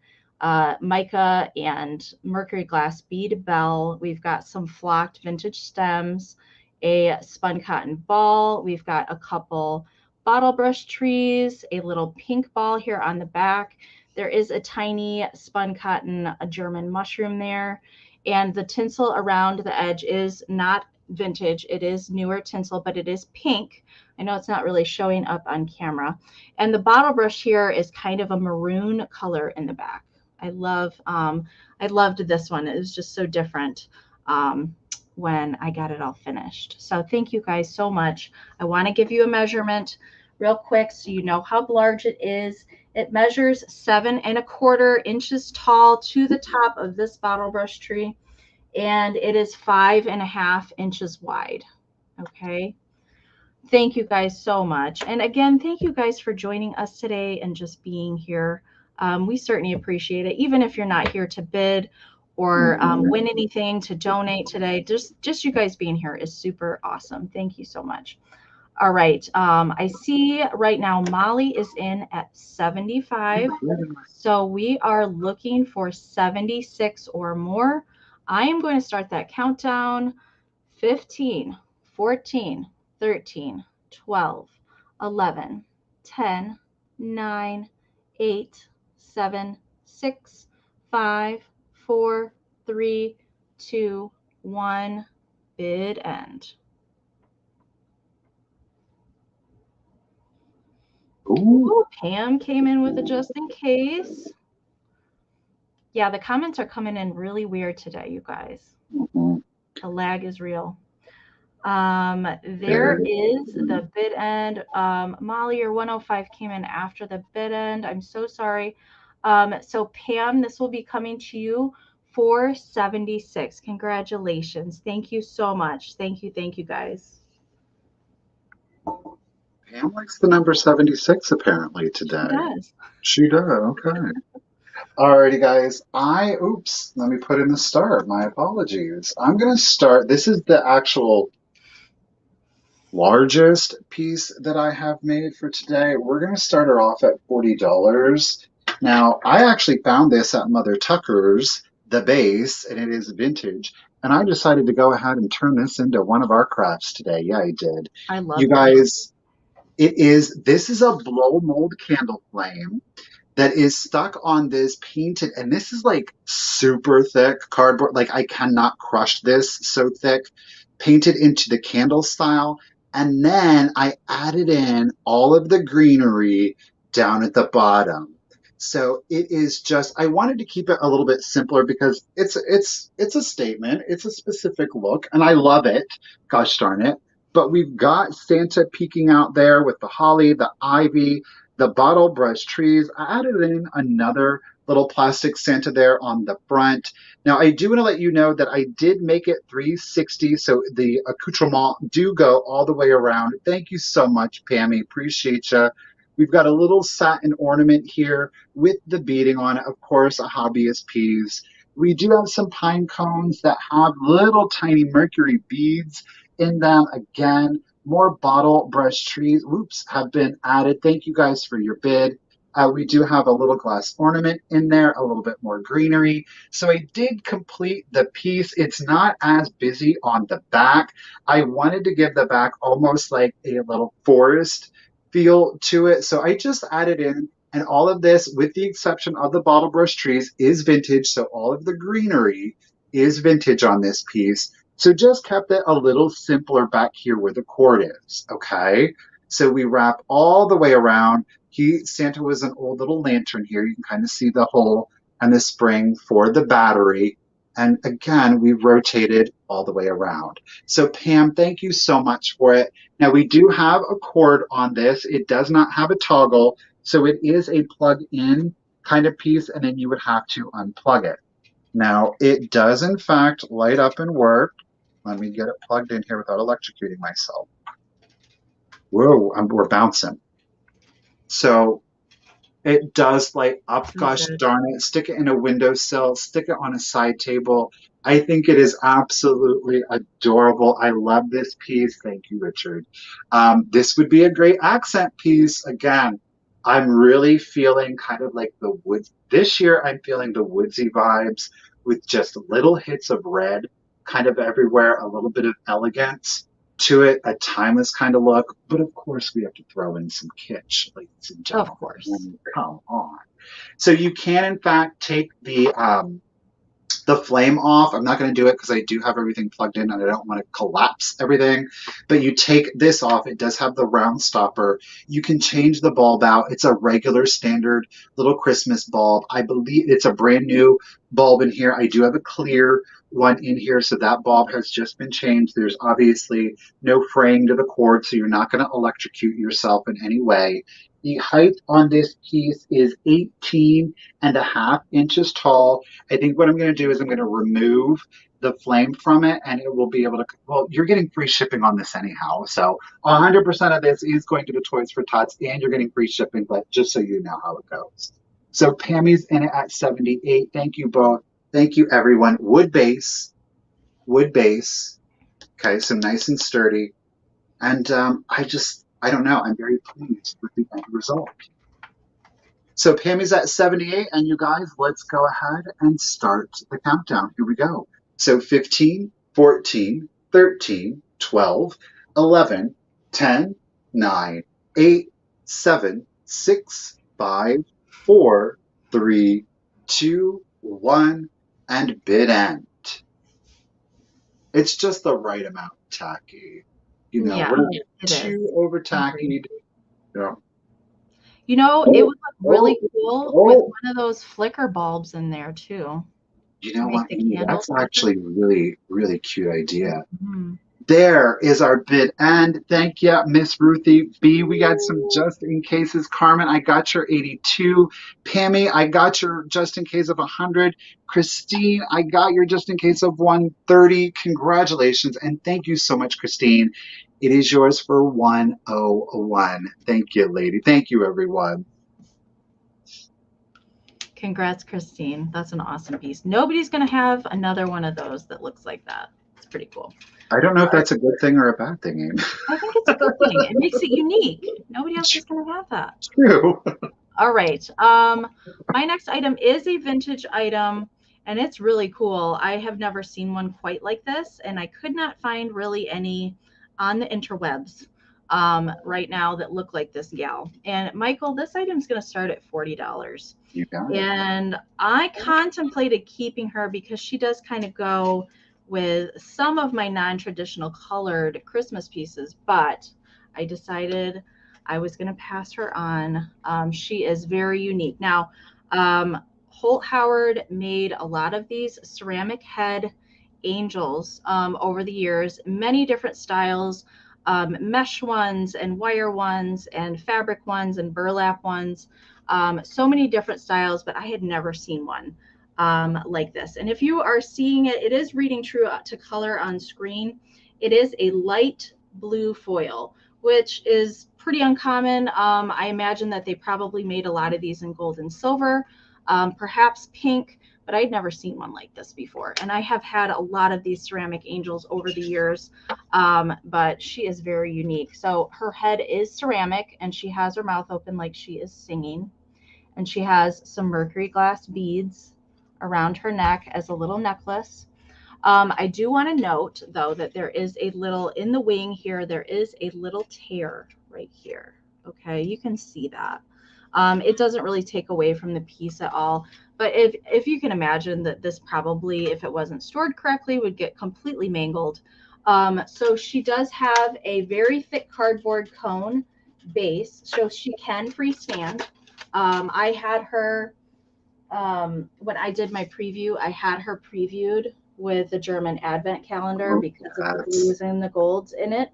mica and mercury glass bead bell. We've got some flocked vintage stems, a spun cotton ball. We've got a couple bottle brush trees, a little pink ball here on the back. There is a tiny spun cotton, a German mushroom there. And the tinsel around the edge is not vintage. It is newer tinsel, but it is pink. I know it's not really showing up on camera. And the bottle brush here is kind of a maroon color in the back. I loved this one. It was just so different when I got it all finished. So thank you guys so much. I want to give you a measurement real quick so you know how large it is. It measures 7¼ inches tall to the top of this bottle brush tree, and it is 5½ inches wide. Okay. Thank you guys so much. And again, thank you guys for joining us today and just being here. We certainly appreciate it. Even if you're not here to bid or win anything, to donate today, just you guys being here is super awesome. Thank you so much. All right. I see right now Molly is in at 75. So we are looking for 76 or more. I am going to start that countdown. 15, 14, 13, 12, 11, 10, 9, 8, 7, 6, 5, 4, 3, 2, 1. Bid end. Ooh, Pam came in with a just in case. Yeah, the comments are coming in really weird today, you guys. The lag is real. There is the bid end. Molly, your 105 came in after the bid end. I'm so sorry. So Pam, this will be coming to you for 76. Congratulations. Thank you so much. Thank you guys. Pam likes the number 76 apparently today. She does. She does. Okay. Alrighty, guys. Let me put in the start. My apologies. I'm going to start. This is the actual largest piece that I have made for today. We're going to start her off at $40. Now, I actually found this at Mother Tucker's, the base, and it is vintage. And I decided to go ahead and turn this into one of our crafts today. Yeah, I did. I love you guys. This is a blow mold candle flame that is stuck on this painted, and this is like super thick cardboard. Like I cannot crush this, so thick, painted into the candle style. And then I added in all of the greenery down at the bottom. So it is just, I wanted to keep it a little bit simpler because it's a statement. It's a specific look and I love it. Gosh darn it. But we've got Santa peeking out there with the holly, the ivy. the bottle brush trees. I added in another little plastic Santa there on the front. Now, I do want to let you know that I did make it 360, so the accoutrement do go all the way around. Thank you so much, Pammy. Appreciate you. We've got a little satin ornament here with the beading on it, of course, a hobbyist piece. We do have some pine cones that have little tiny mercury beads in them. Again, more bottle brush trees, whoops, have been added. Thank you guys for your bid. We do have a little glass ornament in there, a little bit more greenery. So I did complete the piece. It's not as busy on the back. I wanted to give the back almost like a little forest feel to it. So I just added in, and all of this, with the exception of the bottle brush trees, is vintage. So all of the greenery is vintage on this piece. So just kept it a little simpler back here where the cord is. Okay. So we wrap all the way around. Santa was an old little lantern here. You can kind of see the hole and the spring for the battery. And again, we rotated all the way around. So Pam, thank you so much for it. Now we do have a cord on this. It does not have a toggle. So it is a plug-in kind of piece, and then you would have to unplug it. Now it does in fact light up and work. Let me get it plugged in here without electrocuting myself. Whoa, we're bouncing. So it does light up. Gosh darn it. Stick it in a windowsill, stick it on a side table. I think it is absolutely adorable. I love this piece. Thank you, Richard. This would be a great accent piece. Again, I'm really feeling kind of like the woods. This year, I'm feeling the woodsy vibes with just little hits of red kind of everywhere, a little bit of elegance to it, a timeless kind of look. But of course, we have to throw in some kitsch, ladies and Of gentlemen. course. Come on. So you can, in fact, take the flame off. I'm not going to do it because I do have everything plugged in and I don't want to collapse everything. But you take this off. It does have the round stopper. You can change the bulb out. It's a regular standard little Christmas bulb. I believe it's a brand new bulb in here. I do have a clear one in here. So that bulb has just been changed. There's obviously no fraying to the cord, so you're not going to electrocute yourself in any way. The height on this piece is 18.5 inches tall. I think what I'm going to do is I'm going to remove the flame from it and it will be able to, well, you're getting free shipping on this anyhow. So 100% of this is going to the Toys for Tots and you're getting free shipping, but just so you know how it goes. So Pammy's in it at 78. Thank you both. Thank you, everyone. Wood base, wood base. Okay, so nice and sturdy. And I don't know, I'm very pleased with the end result. So Pammy's at 78, and you guys, let's go ahead and start the countdown. Here we go. So 15, 14, 13, 12, 11, 10, 9, 8, 7, 6, 5, 4, 3, 2, 1, and bid end. It's just the right amount tacky. You know, Yeah, we're it too is. over tacky. Yeah. You know, it would look really cool with Oh, one of those flicker bulbs in there too you to know make what, the Amy? candle That's flicker. actually really, really cute idea. Mhm. There is our bid end. Thank you, Miss Ruthie B. We got some just in cases. Carmen, I got your 82. Pammy, I got your just in case of 100. Christine, I got your just in case of 130. Congratulations. And thank you so much, Christine. It is yours for 101. Thank you, lady. Thank you, everyone. Congrats, Christine. That's an awesome piece. Nobody's going to have another one of those that looks like that. It's pretty cool. I don't know if All right. that's a good thing or a bad thing, Amy. I think it's a good thing. It makes it unique. Nobody else is going to have that. True. All right. My next item is a vintage item, and it's really cool. I have never seen one quite like this, and I could not find really any on the interwebs right now that look like this gal. And Michael, this item is going to start at $40. You got it. And I contemplated keeping her because she does kind of go with some of my non-traditional colored Christmas pieces, but I decided I was going to pass her on. She is very unique. Now, Holt Howard made a lot of these ceramic head angels over the years, many different styles. mesh ones and wire ones and fabric ones and burlap ones. So many different styles, but I had never seen one like this. And if you are seeing it, it is reading true to color on screen. It is a light blue foil, which is pretty uncommon. I imagine that they probably made a lot of these in gold and silver, perhaps pink, but I'd never seen one like this before. And I have had a lot of these ceramic angels over the years, but she is very unique. So her head is ceramic and she has her mouth open like she is singing. And she has some mercury glass beads around her neck as a little necklace. I do want to note, though, that there is a little, in the wing here, there is a little tear right here. Okay, you can see that. It doesn't really take away from the piece at all. But if you can imagine that this probably, if it wasn't stored correctly, would get completely mangled. So she does have a very thick cardboard cone base, so she can freestand. I had her, when I did my preview, I had her previewed with the German Advent calendar Oh, because of the yes. blues and the golds in it.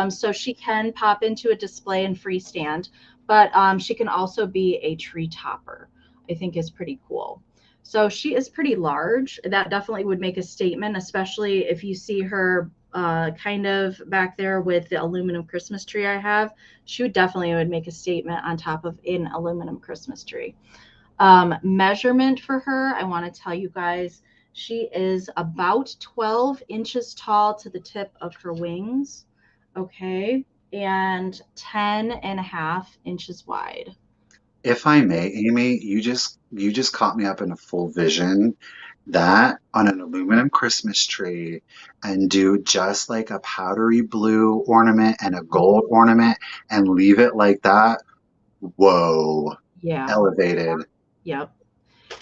So she can pop into a display and freestand, but she can also be a tree topper. I think is pretty cool. So she is pretty large. That definitely would make a statement, especially if you see her kind of back there with the aluminum Christmas tree I have. She would make a statement on top of an aluminum Christmas tree. Measurement for her, I want to tell you guys, she is about 12 inches tall to the tip of her wings. Okay. And 10 and a half inches wide. If I may, Amy, you just caught me up in a full vision that on an aluminum Christmas tree and do just like a powdery blue ornament and a gold ornament and leave it like that. Whoa, Yeah. elevated. Yep.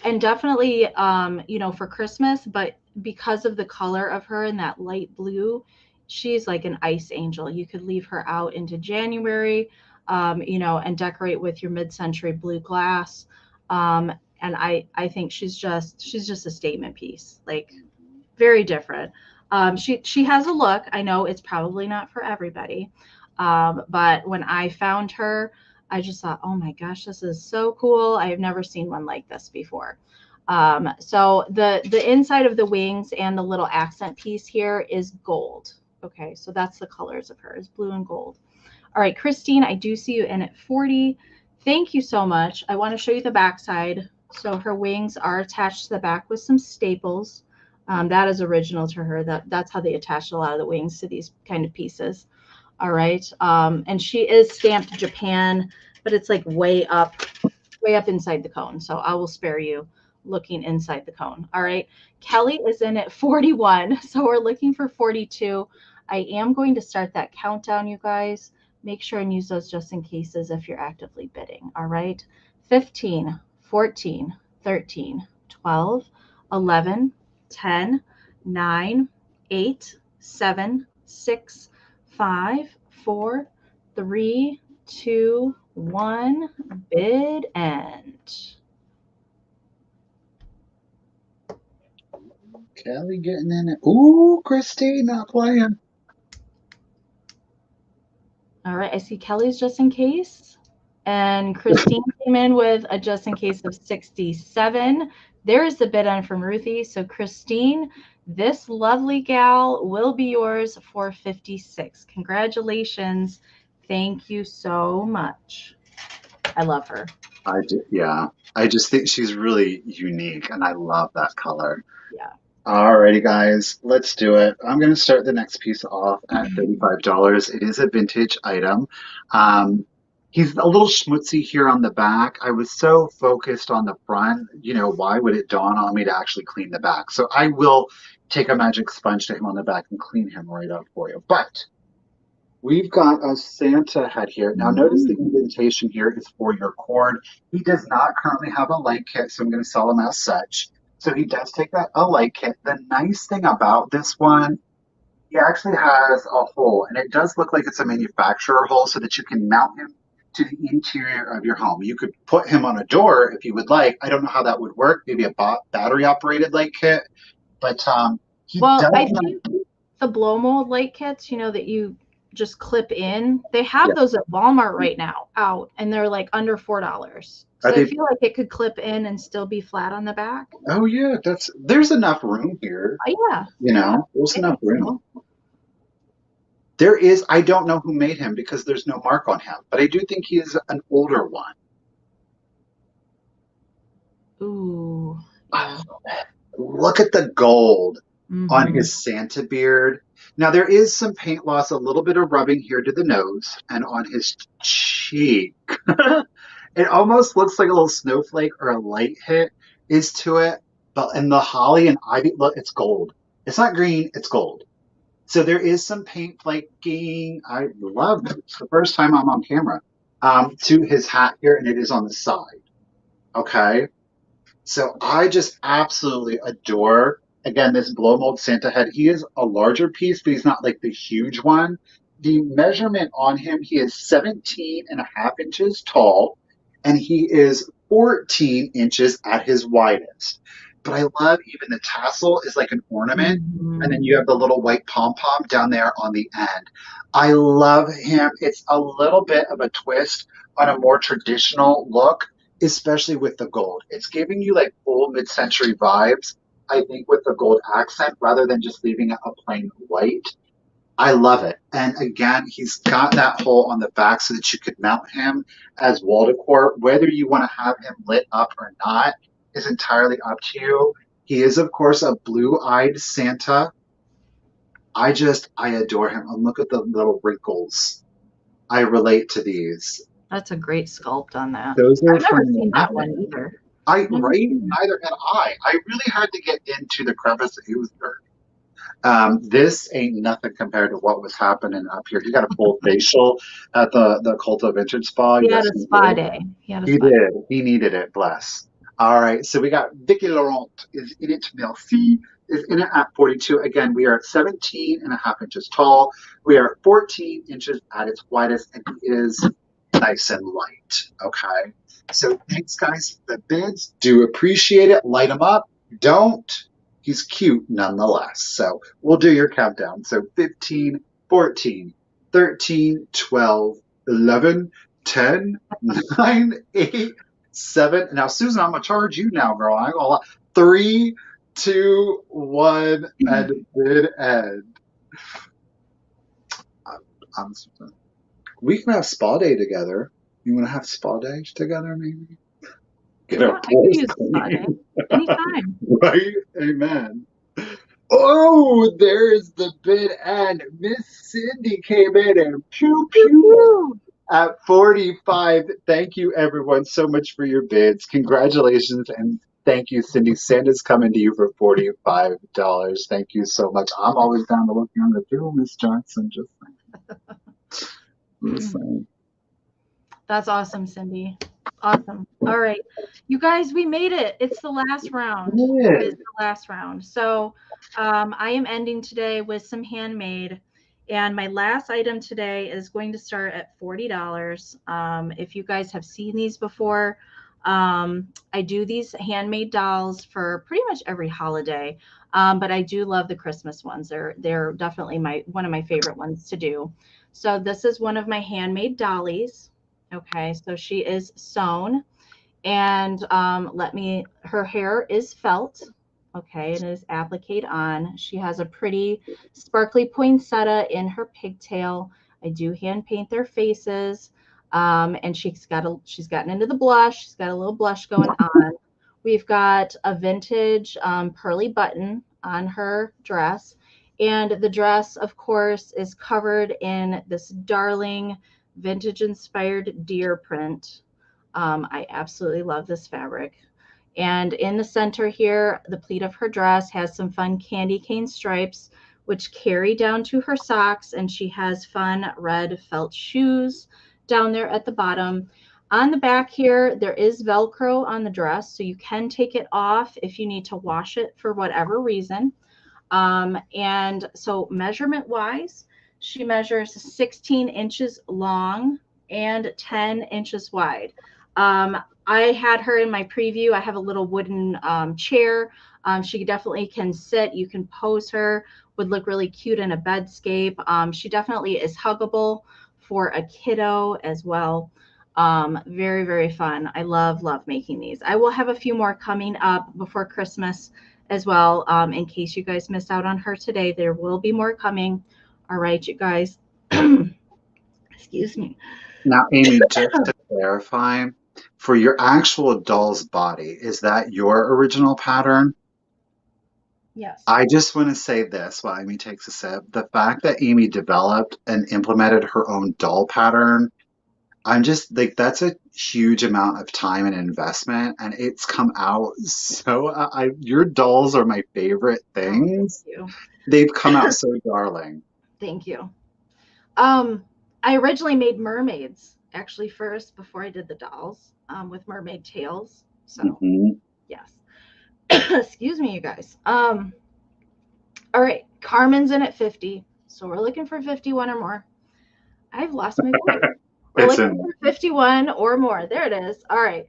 And definitely, for Christmas, but because of the color of her in that light blue, she's like an ice angel. You could leave her out into January, and decorate with your mid-century blue glass. And I think she's just a statement piece, like very different. She has a look. I know it's probably not for everybody, but when I found her, I just thought, oh my gosh, this is so cool. I have never seen one like this before. So the inside of the wings and the little accent piece here is gold. Okay, so that's the colors of her, is blue and gold. All right, Christine, I do see you in at 40. Thank you so much. I want to show you the back side. So her wings are attached to the back with some staples. That is original to her. That's how they attach a lot of the wings to these kind of pieces. All right. And she is stamped Japan, but it's like way up inside the cone. So I will spare you looking inside the cone. All right. Kelly is in at 41. So we're looking for 42. I am going to start that countdown, you guys. Make sure and use those just in cases if you're actively bidding. All right. 15, 14, 13, 12, 11, 10, 9, 8, 7, 6, 5, 4, 3, 2, 1. Bid end. Kelly getting in it. Ooh, Christine, not playing. All right, I see Kelly's just in case. And Christine came in with a just in case of 67. There is the bid end from Ruthie. So Christine, this lovely gal will be yours for 56. Congratulations. Thank you so much. I love her. Yeah. I just think she's really unique and I love that color. Yeah. Alrighty, guys, let's do it. I'm going to start the next piece off at $35. It is a vintage item. Um, he's a little schmutzy here on the back. I was so focused on the front, why would it dawn on me to actually clean the back? So I will take a magic sponge to him on the back and clean him right up for you. But we've got a Santa head here. Now, notice the indentation here is for your cord. He does not currently have a light kit, so I'm going to sell him as such. So he does take a light kit. The nice thing about this one, he actually has a hole, and it does look like it's a manufacturer hole so that you can mount him to the interior of your home. You could put him on a door if you would like. I don't know how that would work. Maybe a battery operated light kit, but he Well, does I not. think the blow mold light kits, that just clip in. They have Yeah. those at Walmart right now out, and they're like under $4. Are So I they? feel like it could clip in and still be flat on the back. Oh yeah, there's enough room here. Yeah, You yeah, know, there's I enough think room. so. There is. I don't know who made him because there's no mark on him, but I do think he is an older one. Ooh, Oh, yeah. look at the gold on Mm-hmm. his Santa beard. Now there is some paint loss, a little bit of rubbing here to the nose and on his cheek. It almost looks like a little snowflake or a light hit is to it. But in the holly and ivy, look, it's gold. It's not green, it's gold. So there is some paint flaking. I love it. It's the first time I'm on camera. To his hat here, and it is on the side. Okay. So I just absolutely adore, again, this blow mold Santa head. He is a larger piece, but he's not like the huge one. The measurement on him, he is 17 and a half inches tall, and he is 14 inches at his widest. But I love even the tassel is like an ornament, and then Mm-hmm. you have the little white pom pom down there on the end. I love him. It's a little bit of a twist on a more traditional look, especially with the gold. It's giving you like old mid-century vibes, I think, with the gold accent rather than just leaving it a plain white. I love it. And again, he's got that hole on the back so that you could mount him as wall decor. Whether you want to have him lit up or not is entirely up to you. He is, of course, a blue-eyed Santa. I adore him. And look at the little wrinkles. I relate to these. That's a great sculpt on that. Those are I've never from seen that last. one either. I Never right, seen that. neither had I. I really had to get into the crevice of Oozberg. This ain't nothing compared to what was happening up here. He got a full facial at the Cult of Vintage Spa. He had Yes, a he spa did. day. He had a He spa day. did. He needed it. Bless. All right. So we got Vicky Laurent is in it. Merci is in it at 42. Again, we are at 17 and a half inches tall. We are at 14 inches at its widest, and he is nice and light. Okay. So thanks, guys, for the bids. Do appreciate it. Light them up. Don't. He's cute nonetheless. So we'll do your countdown. So 15, 14, 13, 12, 11, 10, 9, 8, 7. Now, Susan, I'm going to charge you now, girl. I ain't gonna lie. 3, 2, 1, and bid end. I'm Susan. We can have spa day together. You want to have spa day together, maybe? Get our Yeah, I could pores use a spa day clean. anytime. Right? Amen. Oh, there's the bid end. Miss Cindy came in and pew Pew pew pew. at 45. Thank you, everyone, so much for your bids. Congratulations and thank you, Cindy. Santa's coming to you for $45. Thank you so much. I'm always down to look younger too, Miss Johnson. Just saying. That's awesome, Cindy. Awesome. All right. You guys, we made it. It's the last round. It is Good. the last round. So I am ending today with some handmade. And my last item today is going to start at $40. If you guys have seen these before, I do these handmade dolls for pretty much every holiday. But I do love the Christmas ones. They're definitely one of my favorite ones to do. So this is one of my handmade dollies. Okay, so she is sewn, and her hair is felt. Okay, it is appliqued on. She has a pretty sparkly poinsettia in her pigtail. I do hand paint their faces, and she's gotten into the blush. She's got a little blush going on. We've got a vintage pearly button on her dress, and the dress, of course, is covered in this darling vintage inspired deer print. I absolutely love this fabric. And in the center here, the pleat of her dress has some fun candy cane stripes, which carry down to her socks. And she has fun red felt shoes down there at the bottom. On the back here, there is Velcro on the dress, so you can take it off if you need to wash it for whatever reason. And so measurement wise, she measures 16 inches long and 10 inches wide. I had her in my preview. I have a little wooden chair. She definitely can sit. You can pose her would look really cute in a bedscape. She definitely is huggable for a kiddo as well. Very, very fun. I love making these. I will have a few more coming up before Christmas as well. In case you guys missed out on her today, there will be more coming. All right, you guys. Excuse me. Now, Amy, just to clarify, for your actual doll's body, is that your original pattern? Yes. I just want to say this while Amy takes a sip. The fact that Amy developed and implemented her own doll pattern, I'm just like, that's a huge amount of time and investment, and it's come out so. Your dolls are my favorite Oh, thank things. you. They've come out so darling. Thank you. Um, I originally made mermaids actually first before I did the dolls with mermaid tails. So, Hmm. yes. Excuse me, you guys. All right, Carmen's in at 50. So we're looking for 51 or more. I've lost my voice. We're It's looking in. for 51 or more. There it is. All right.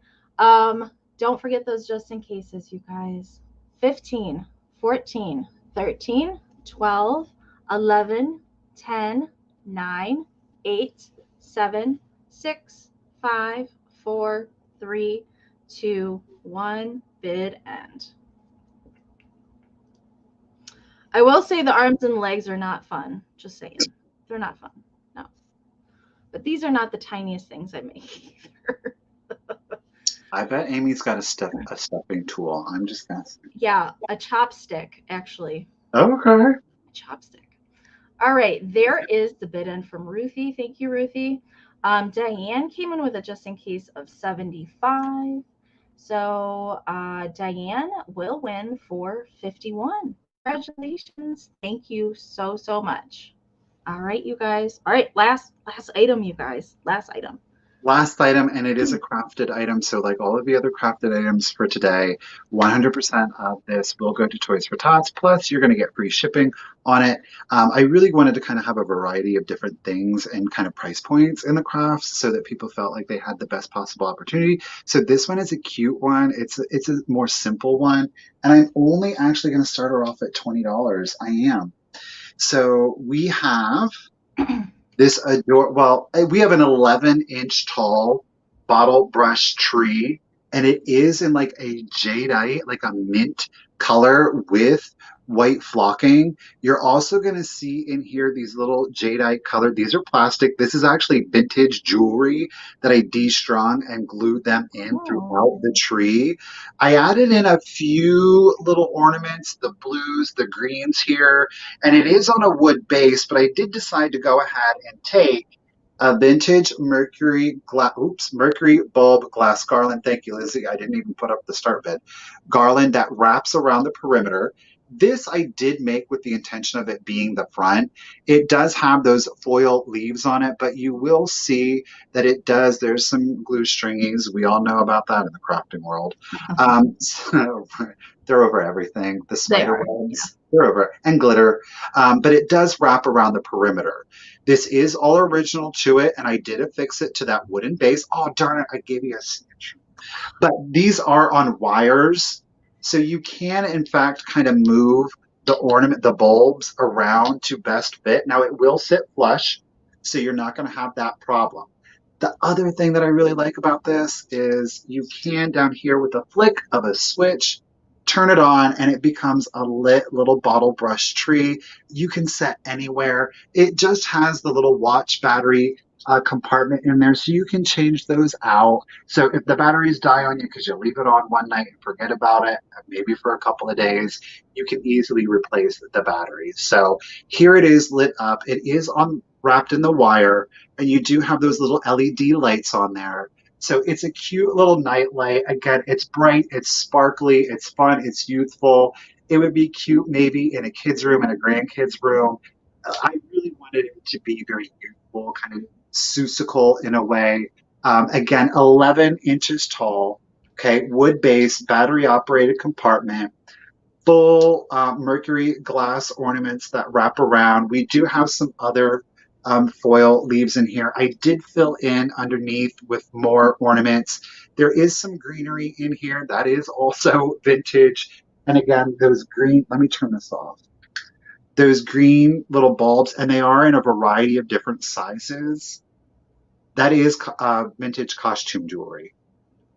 Don't forget those just in cases, you guys. 15, 14, 13, 12, 11, 10, 9, 8, 7, 6, 5, 4, 3, 2, 1. Bid end. I will say the arms and legs are not fun. Just saying. They're not fun. No. But these are not the tiniest things I make either. I bet Amy's got a stuffing tool. I'm just guessing. Yeah, a chopstick, actually. Okay. A chopstick. All right, there is the bid in from Ruthie. Thank you, Ruthie. Diane came in with a just in case of 75. So Diane will win for 51. Congratulations. Thank you so, so much. All right, you guys. All right, last item, you guys. Last item. Last item, and it is a crafted item. So, like all of the other crafted items for today, 100% of this will go to Toys for Tots. Plus, you're going to get free shipping on it. I really wanted to kind of have a variety of different things and kind of price points in the crafts so that people felt like they had the best possible opportunity. So, this one is a cute one. It's a more simple one, and I'm only actually going to start her off at $20. I am. So, we have we have an 11-inch tall bottle brush tree, and it is in like a jadeite, like a mint color with white flocking. You're also going to see in here these little jadeite colored, these are plastic. This is actually vintage jewelry that I de-strung and glued them in throughout Oh. the tree. I added in a few little ornaments, the blues, the greens here, and it is on a wood base, but I did decide to go ahead and take a vintage Mercury bulb glass garland. Thank you, Lizzie. I didn't even put up the start bit. Garland that wraps around the perimeter. This I did make with the intention of it being the front. It does have those foil leaves on it, but you will see that it does. There's some glue stringies. We all know about that in the crafting world. So they're over everything. The They spider are. Yeah. webs, they're over, and glitter. But it does wrap around the perimeter. This is all original to it, and I did affix it to that wooden base. Oh, darn it, I gave you a snitch. But these are on wires, so you can, in fact, kind of move the bulbs around to best fit. Now, it will sit flush, so you're not going to have that problem. The other thing that I really like about this is you can, down here with a flick of a switch, turn it on and it becomes a lit little bottle brush tree. You can set anywhere. It just has the little watch battery compartment in there, so you can change those out. So if the batteries die on you because you leave it on one night and forget about it, maybe for a couple of days, you can easily replace the batteries. So here it is lit up. It is on wrapped in the wire, and you do have those little LED lights on there. So it's a cute little night light. Again, it's bright, it's sparkly, it's fun, it's youthful. It would be cute maybe in a kid's room, in a grandkid's room. I really wanted it to be very youthful, kind of susical in a way. Again, 11 inches tall, okay, wood base, battery operated compartment, full mercury glass ornaments that wrap around. We do have some other foil leaves in here. I did fill in underneath with more ornaments. There is some greenery in here that is also vintage. And again, those green, let me turn this off. those green little bulbs, and they are in a variety of different sizes. That is vintage costume jewelry.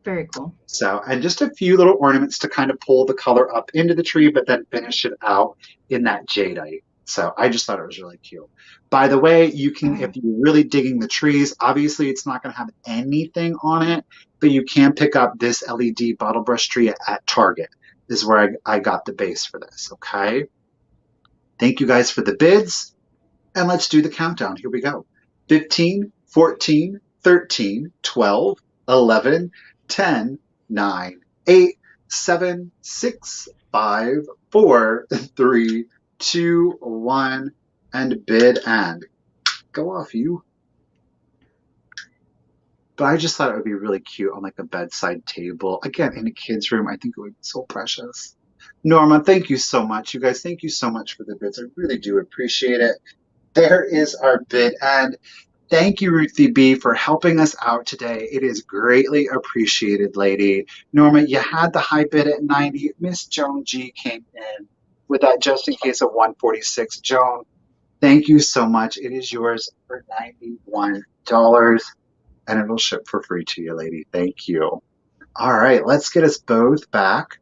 Very cool. So, and just a few little ornaments to kind of pull the color up into the tree, but then finish it out in that jadeite. So I just thought it was really cute. By the way, you can, if you're really digging the trees, obviously it's not going to have anything on it, but you can pick up this LED bottle brush tree at Target. This is where I got the base for this. Okay. Thank you guys for the bids. And let's do the countdown. Here we go. 15, 14, 13, 12, 11, 10, 9, 8, 7, 6, 5, 4, 3, 2, 1, and bid and go off you. But I just thought it would be really cute on like a bedside table. Again, in a kid's room, I think it would be so precious. Norma, thank you so much. You guys, thank you so much for the bids. I really do appreciate it. There is our bid. And thank you, Ruthie B, for helping us out today. It is greatly appreciated, lady. Norma, you had the high bid at 90. Miss Joan G came in with that just in case of 146. Joan, thank you so much. It is yours for $91 and it'll ship for free to you, lady. Thank you. All right, let's get us both back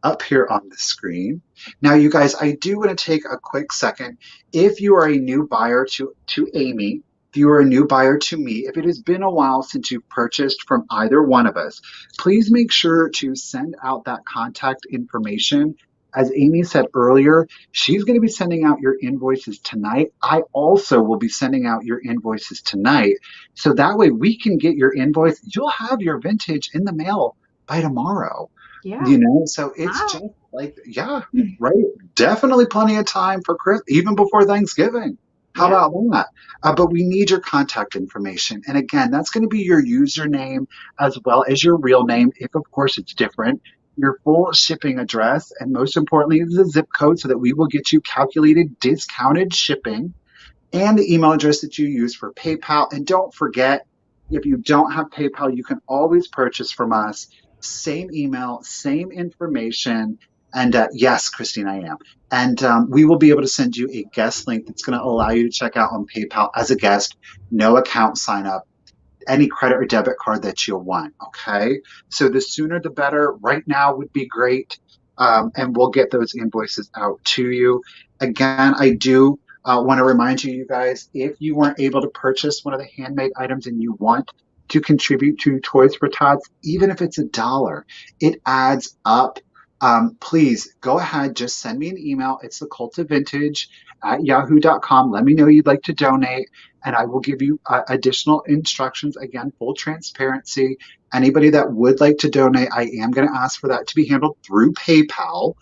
up here on the screen. Now, you guys, I do want to take a quick second. If you are a new buyer to Amie, if you are a new buyer to me, if it has been a while since you've purchased from either one of us, please make sure to send out that contact information. As Amie said earlier, she's going to be sending out your invoices tonight. I also will be sending out your invoices tonight. So that way we can get your invoice. You'll have your vintage in the mail by tomorrow. Yeah. You know, so it's just like, yeah, right. Definitely plenty of time for Chris, even before Thanksgiving. How about that? But we need your contact information. And again, that's going to be your username as well as your real name, if of course it's different, your full shipping address, and most importantly, the zip code so that we will get you calculated discounted shipping and the email address that you use for PayPal. And don't forget, if you don't have PayPal, you can always purchase from us. Same email, same information. And yes, Christine, I am. And we will be able to send you a guest link that's going to allow you to check out on PayPal as a guest, no account sign up, any credit or debit card that you'll want. Okay. So the sooner the better. Right now would be great. And we'll get those invoices out to you. Again, I do want to remind you, you guys, if you weren't able to purchase one of the handmade items and you want to contribute to Toys for Tots, even if it's $1, it adds up. Please go ahead, just send me an email. It's TheCultOfVintage@yahoo.com. Let me know you'd like to donate, and I will give you additional instructions. Again, full transparency. Anybody that would like to donate, I am going to ask for that to be handled through PayPal.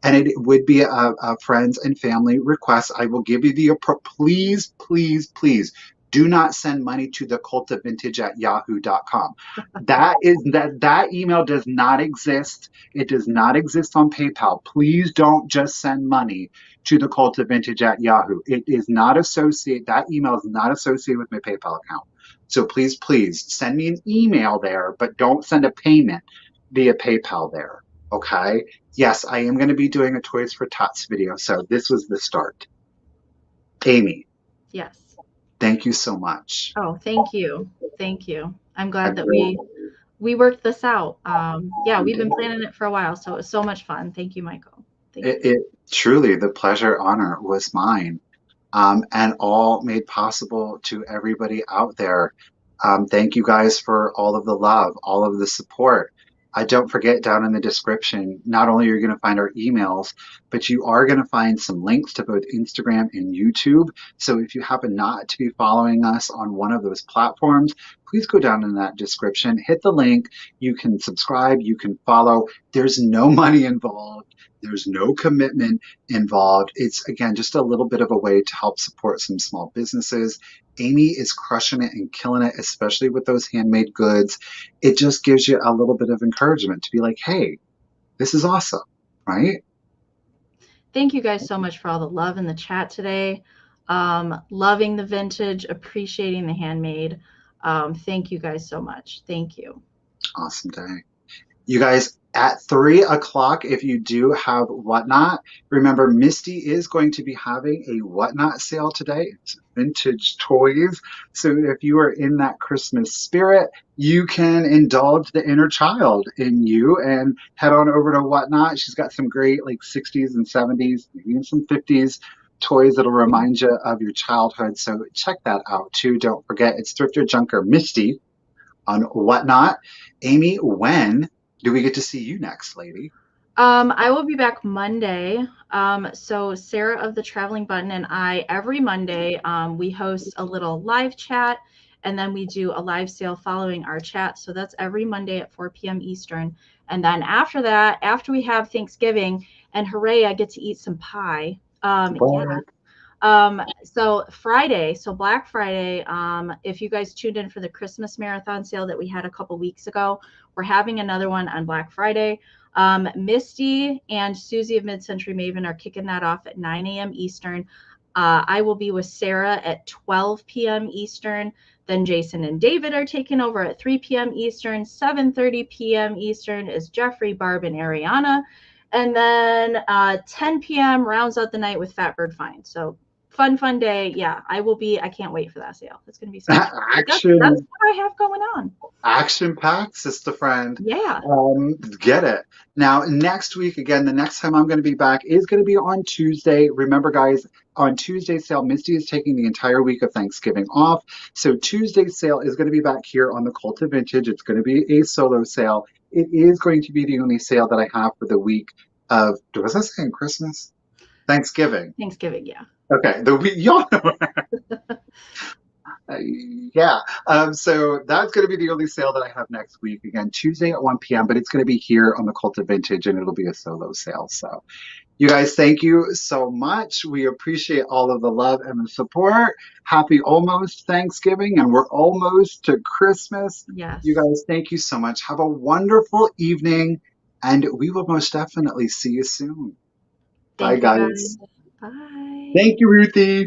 And it would be a friends and family request. I will give you please, please, please do not send money to TheCultOfVintage@yahoo.com. That email does not exist. It does not exist on PayPal. Please don't just send money to TheCultOfVintage@yahoo. It is not associated. That email is not associated with my PayPal account. So please, please send me an email there, but don't send a payment via PayPal there. Okay. Yes, I am going to be doing a Toys for Tots video. So this was the start. Amie. Yes. Thank you so much. Oh, thank you. Thank you. I'm glad that we worked this out. Yeah, we've been planning it for a while, so it was so much fun. Thank you, Michael. It truly, the pleasure, honor was mine. And all made possible to everybody out there. Thank you guys for all of the love, all of the support. Don't forget, down in the description, not only are you going to find our emails, but you are going to find some links to both Instagram and YouTube. So if you happen not to be following us on one of those platforms, please go down in that description, hit the link. You can subscribe, you can follow. There's no money involved. There's no commitment involved. It's, again, just a little bit of a way to help support some small businesses. Amie is crushing it and killing it, especially with those handmade goods. It just gives you a little bit of encouragement to be like, hey, this is awesome, right? Thank you guys so much for all the love in the chat today. Loving the vintage, appreciating the handmade. Thank you guys so much. Thank you. Awesome day. You guys, At 3 o'clock, if you do have Whatnot, remember Misty is going to be having a Whatnot sale today. It's vintage toys. So if you are in that Christmas spirit, you can indulge the inner child in you and head on over to Whatnot. She's got some great like 60s and 70s, maybe even some 50s toys that'll remind you of your childhood. So check that out too. Don't forget, it's Thrifter Junker Misty on Whatnot. Amie, when do we get to see you next, lady? I will be back Monday. So Sarah of the Traveling Button and I, every Monday, we host a little live chat, and then we do a live sale following our chat. So that's every Monday at 4 p.m. Eastern. And then after that, after we have Thanksgiving, and hooray, I get to eat some pie. Yeah. What? So Friday, so Black Friday, if you guys tuned in for the Christmas marathon sale that we had a couple weeks ago, we're having another one on Black Friday. Misty and Susie of Mid-Century Maven are kicking that off at 9 a.m. Eastern. I will be with Sarah at 12 p.m. Eastern. Then Jason and David are taking over at 3 p.m. Eastern. 7:30 p.m. Eastern is Jeffrey, Barb, and Ariana. And then 10 p.m. rounds out the night with Fatbird Find. So fun day. Yeah, I will be. I can't wait for that sale. It's going to be so much fun. That's Action, what I have going on. action packed, sister friend. Yeah. Get it. Now, next week, again, the next time I'm going to be back is going to be on Tuesday. Remember, guys, on Tuesday's sale, Misty is taking the entire week of Thanksgiving off. So Tuesday's sale is going to be back here on the Cult of Vintage. It's going to be a solo sale. It is going to be the only sale that I have for the week of, was I saying Christmas? Thanksgiving. Thanksgiving. Yeah. Okay, the week, y'all know. Uh, yeah. So that's going to be the only sale that I have next week. Again, Tuesday at 1 p.m., but it's going to be here on the Cult of Vintage and it'll be a solo sale. So, you guys, thank you so much. We appreciate all of the love and the support. Happy almost Thanksgiving, and we're almost to Christmas. You Yes. guys, thank you so much. Have a wonderful evening, and we will most definitely see you soon. Bye, Thank you, guys. guys. Bye. Thank you, Ruthie.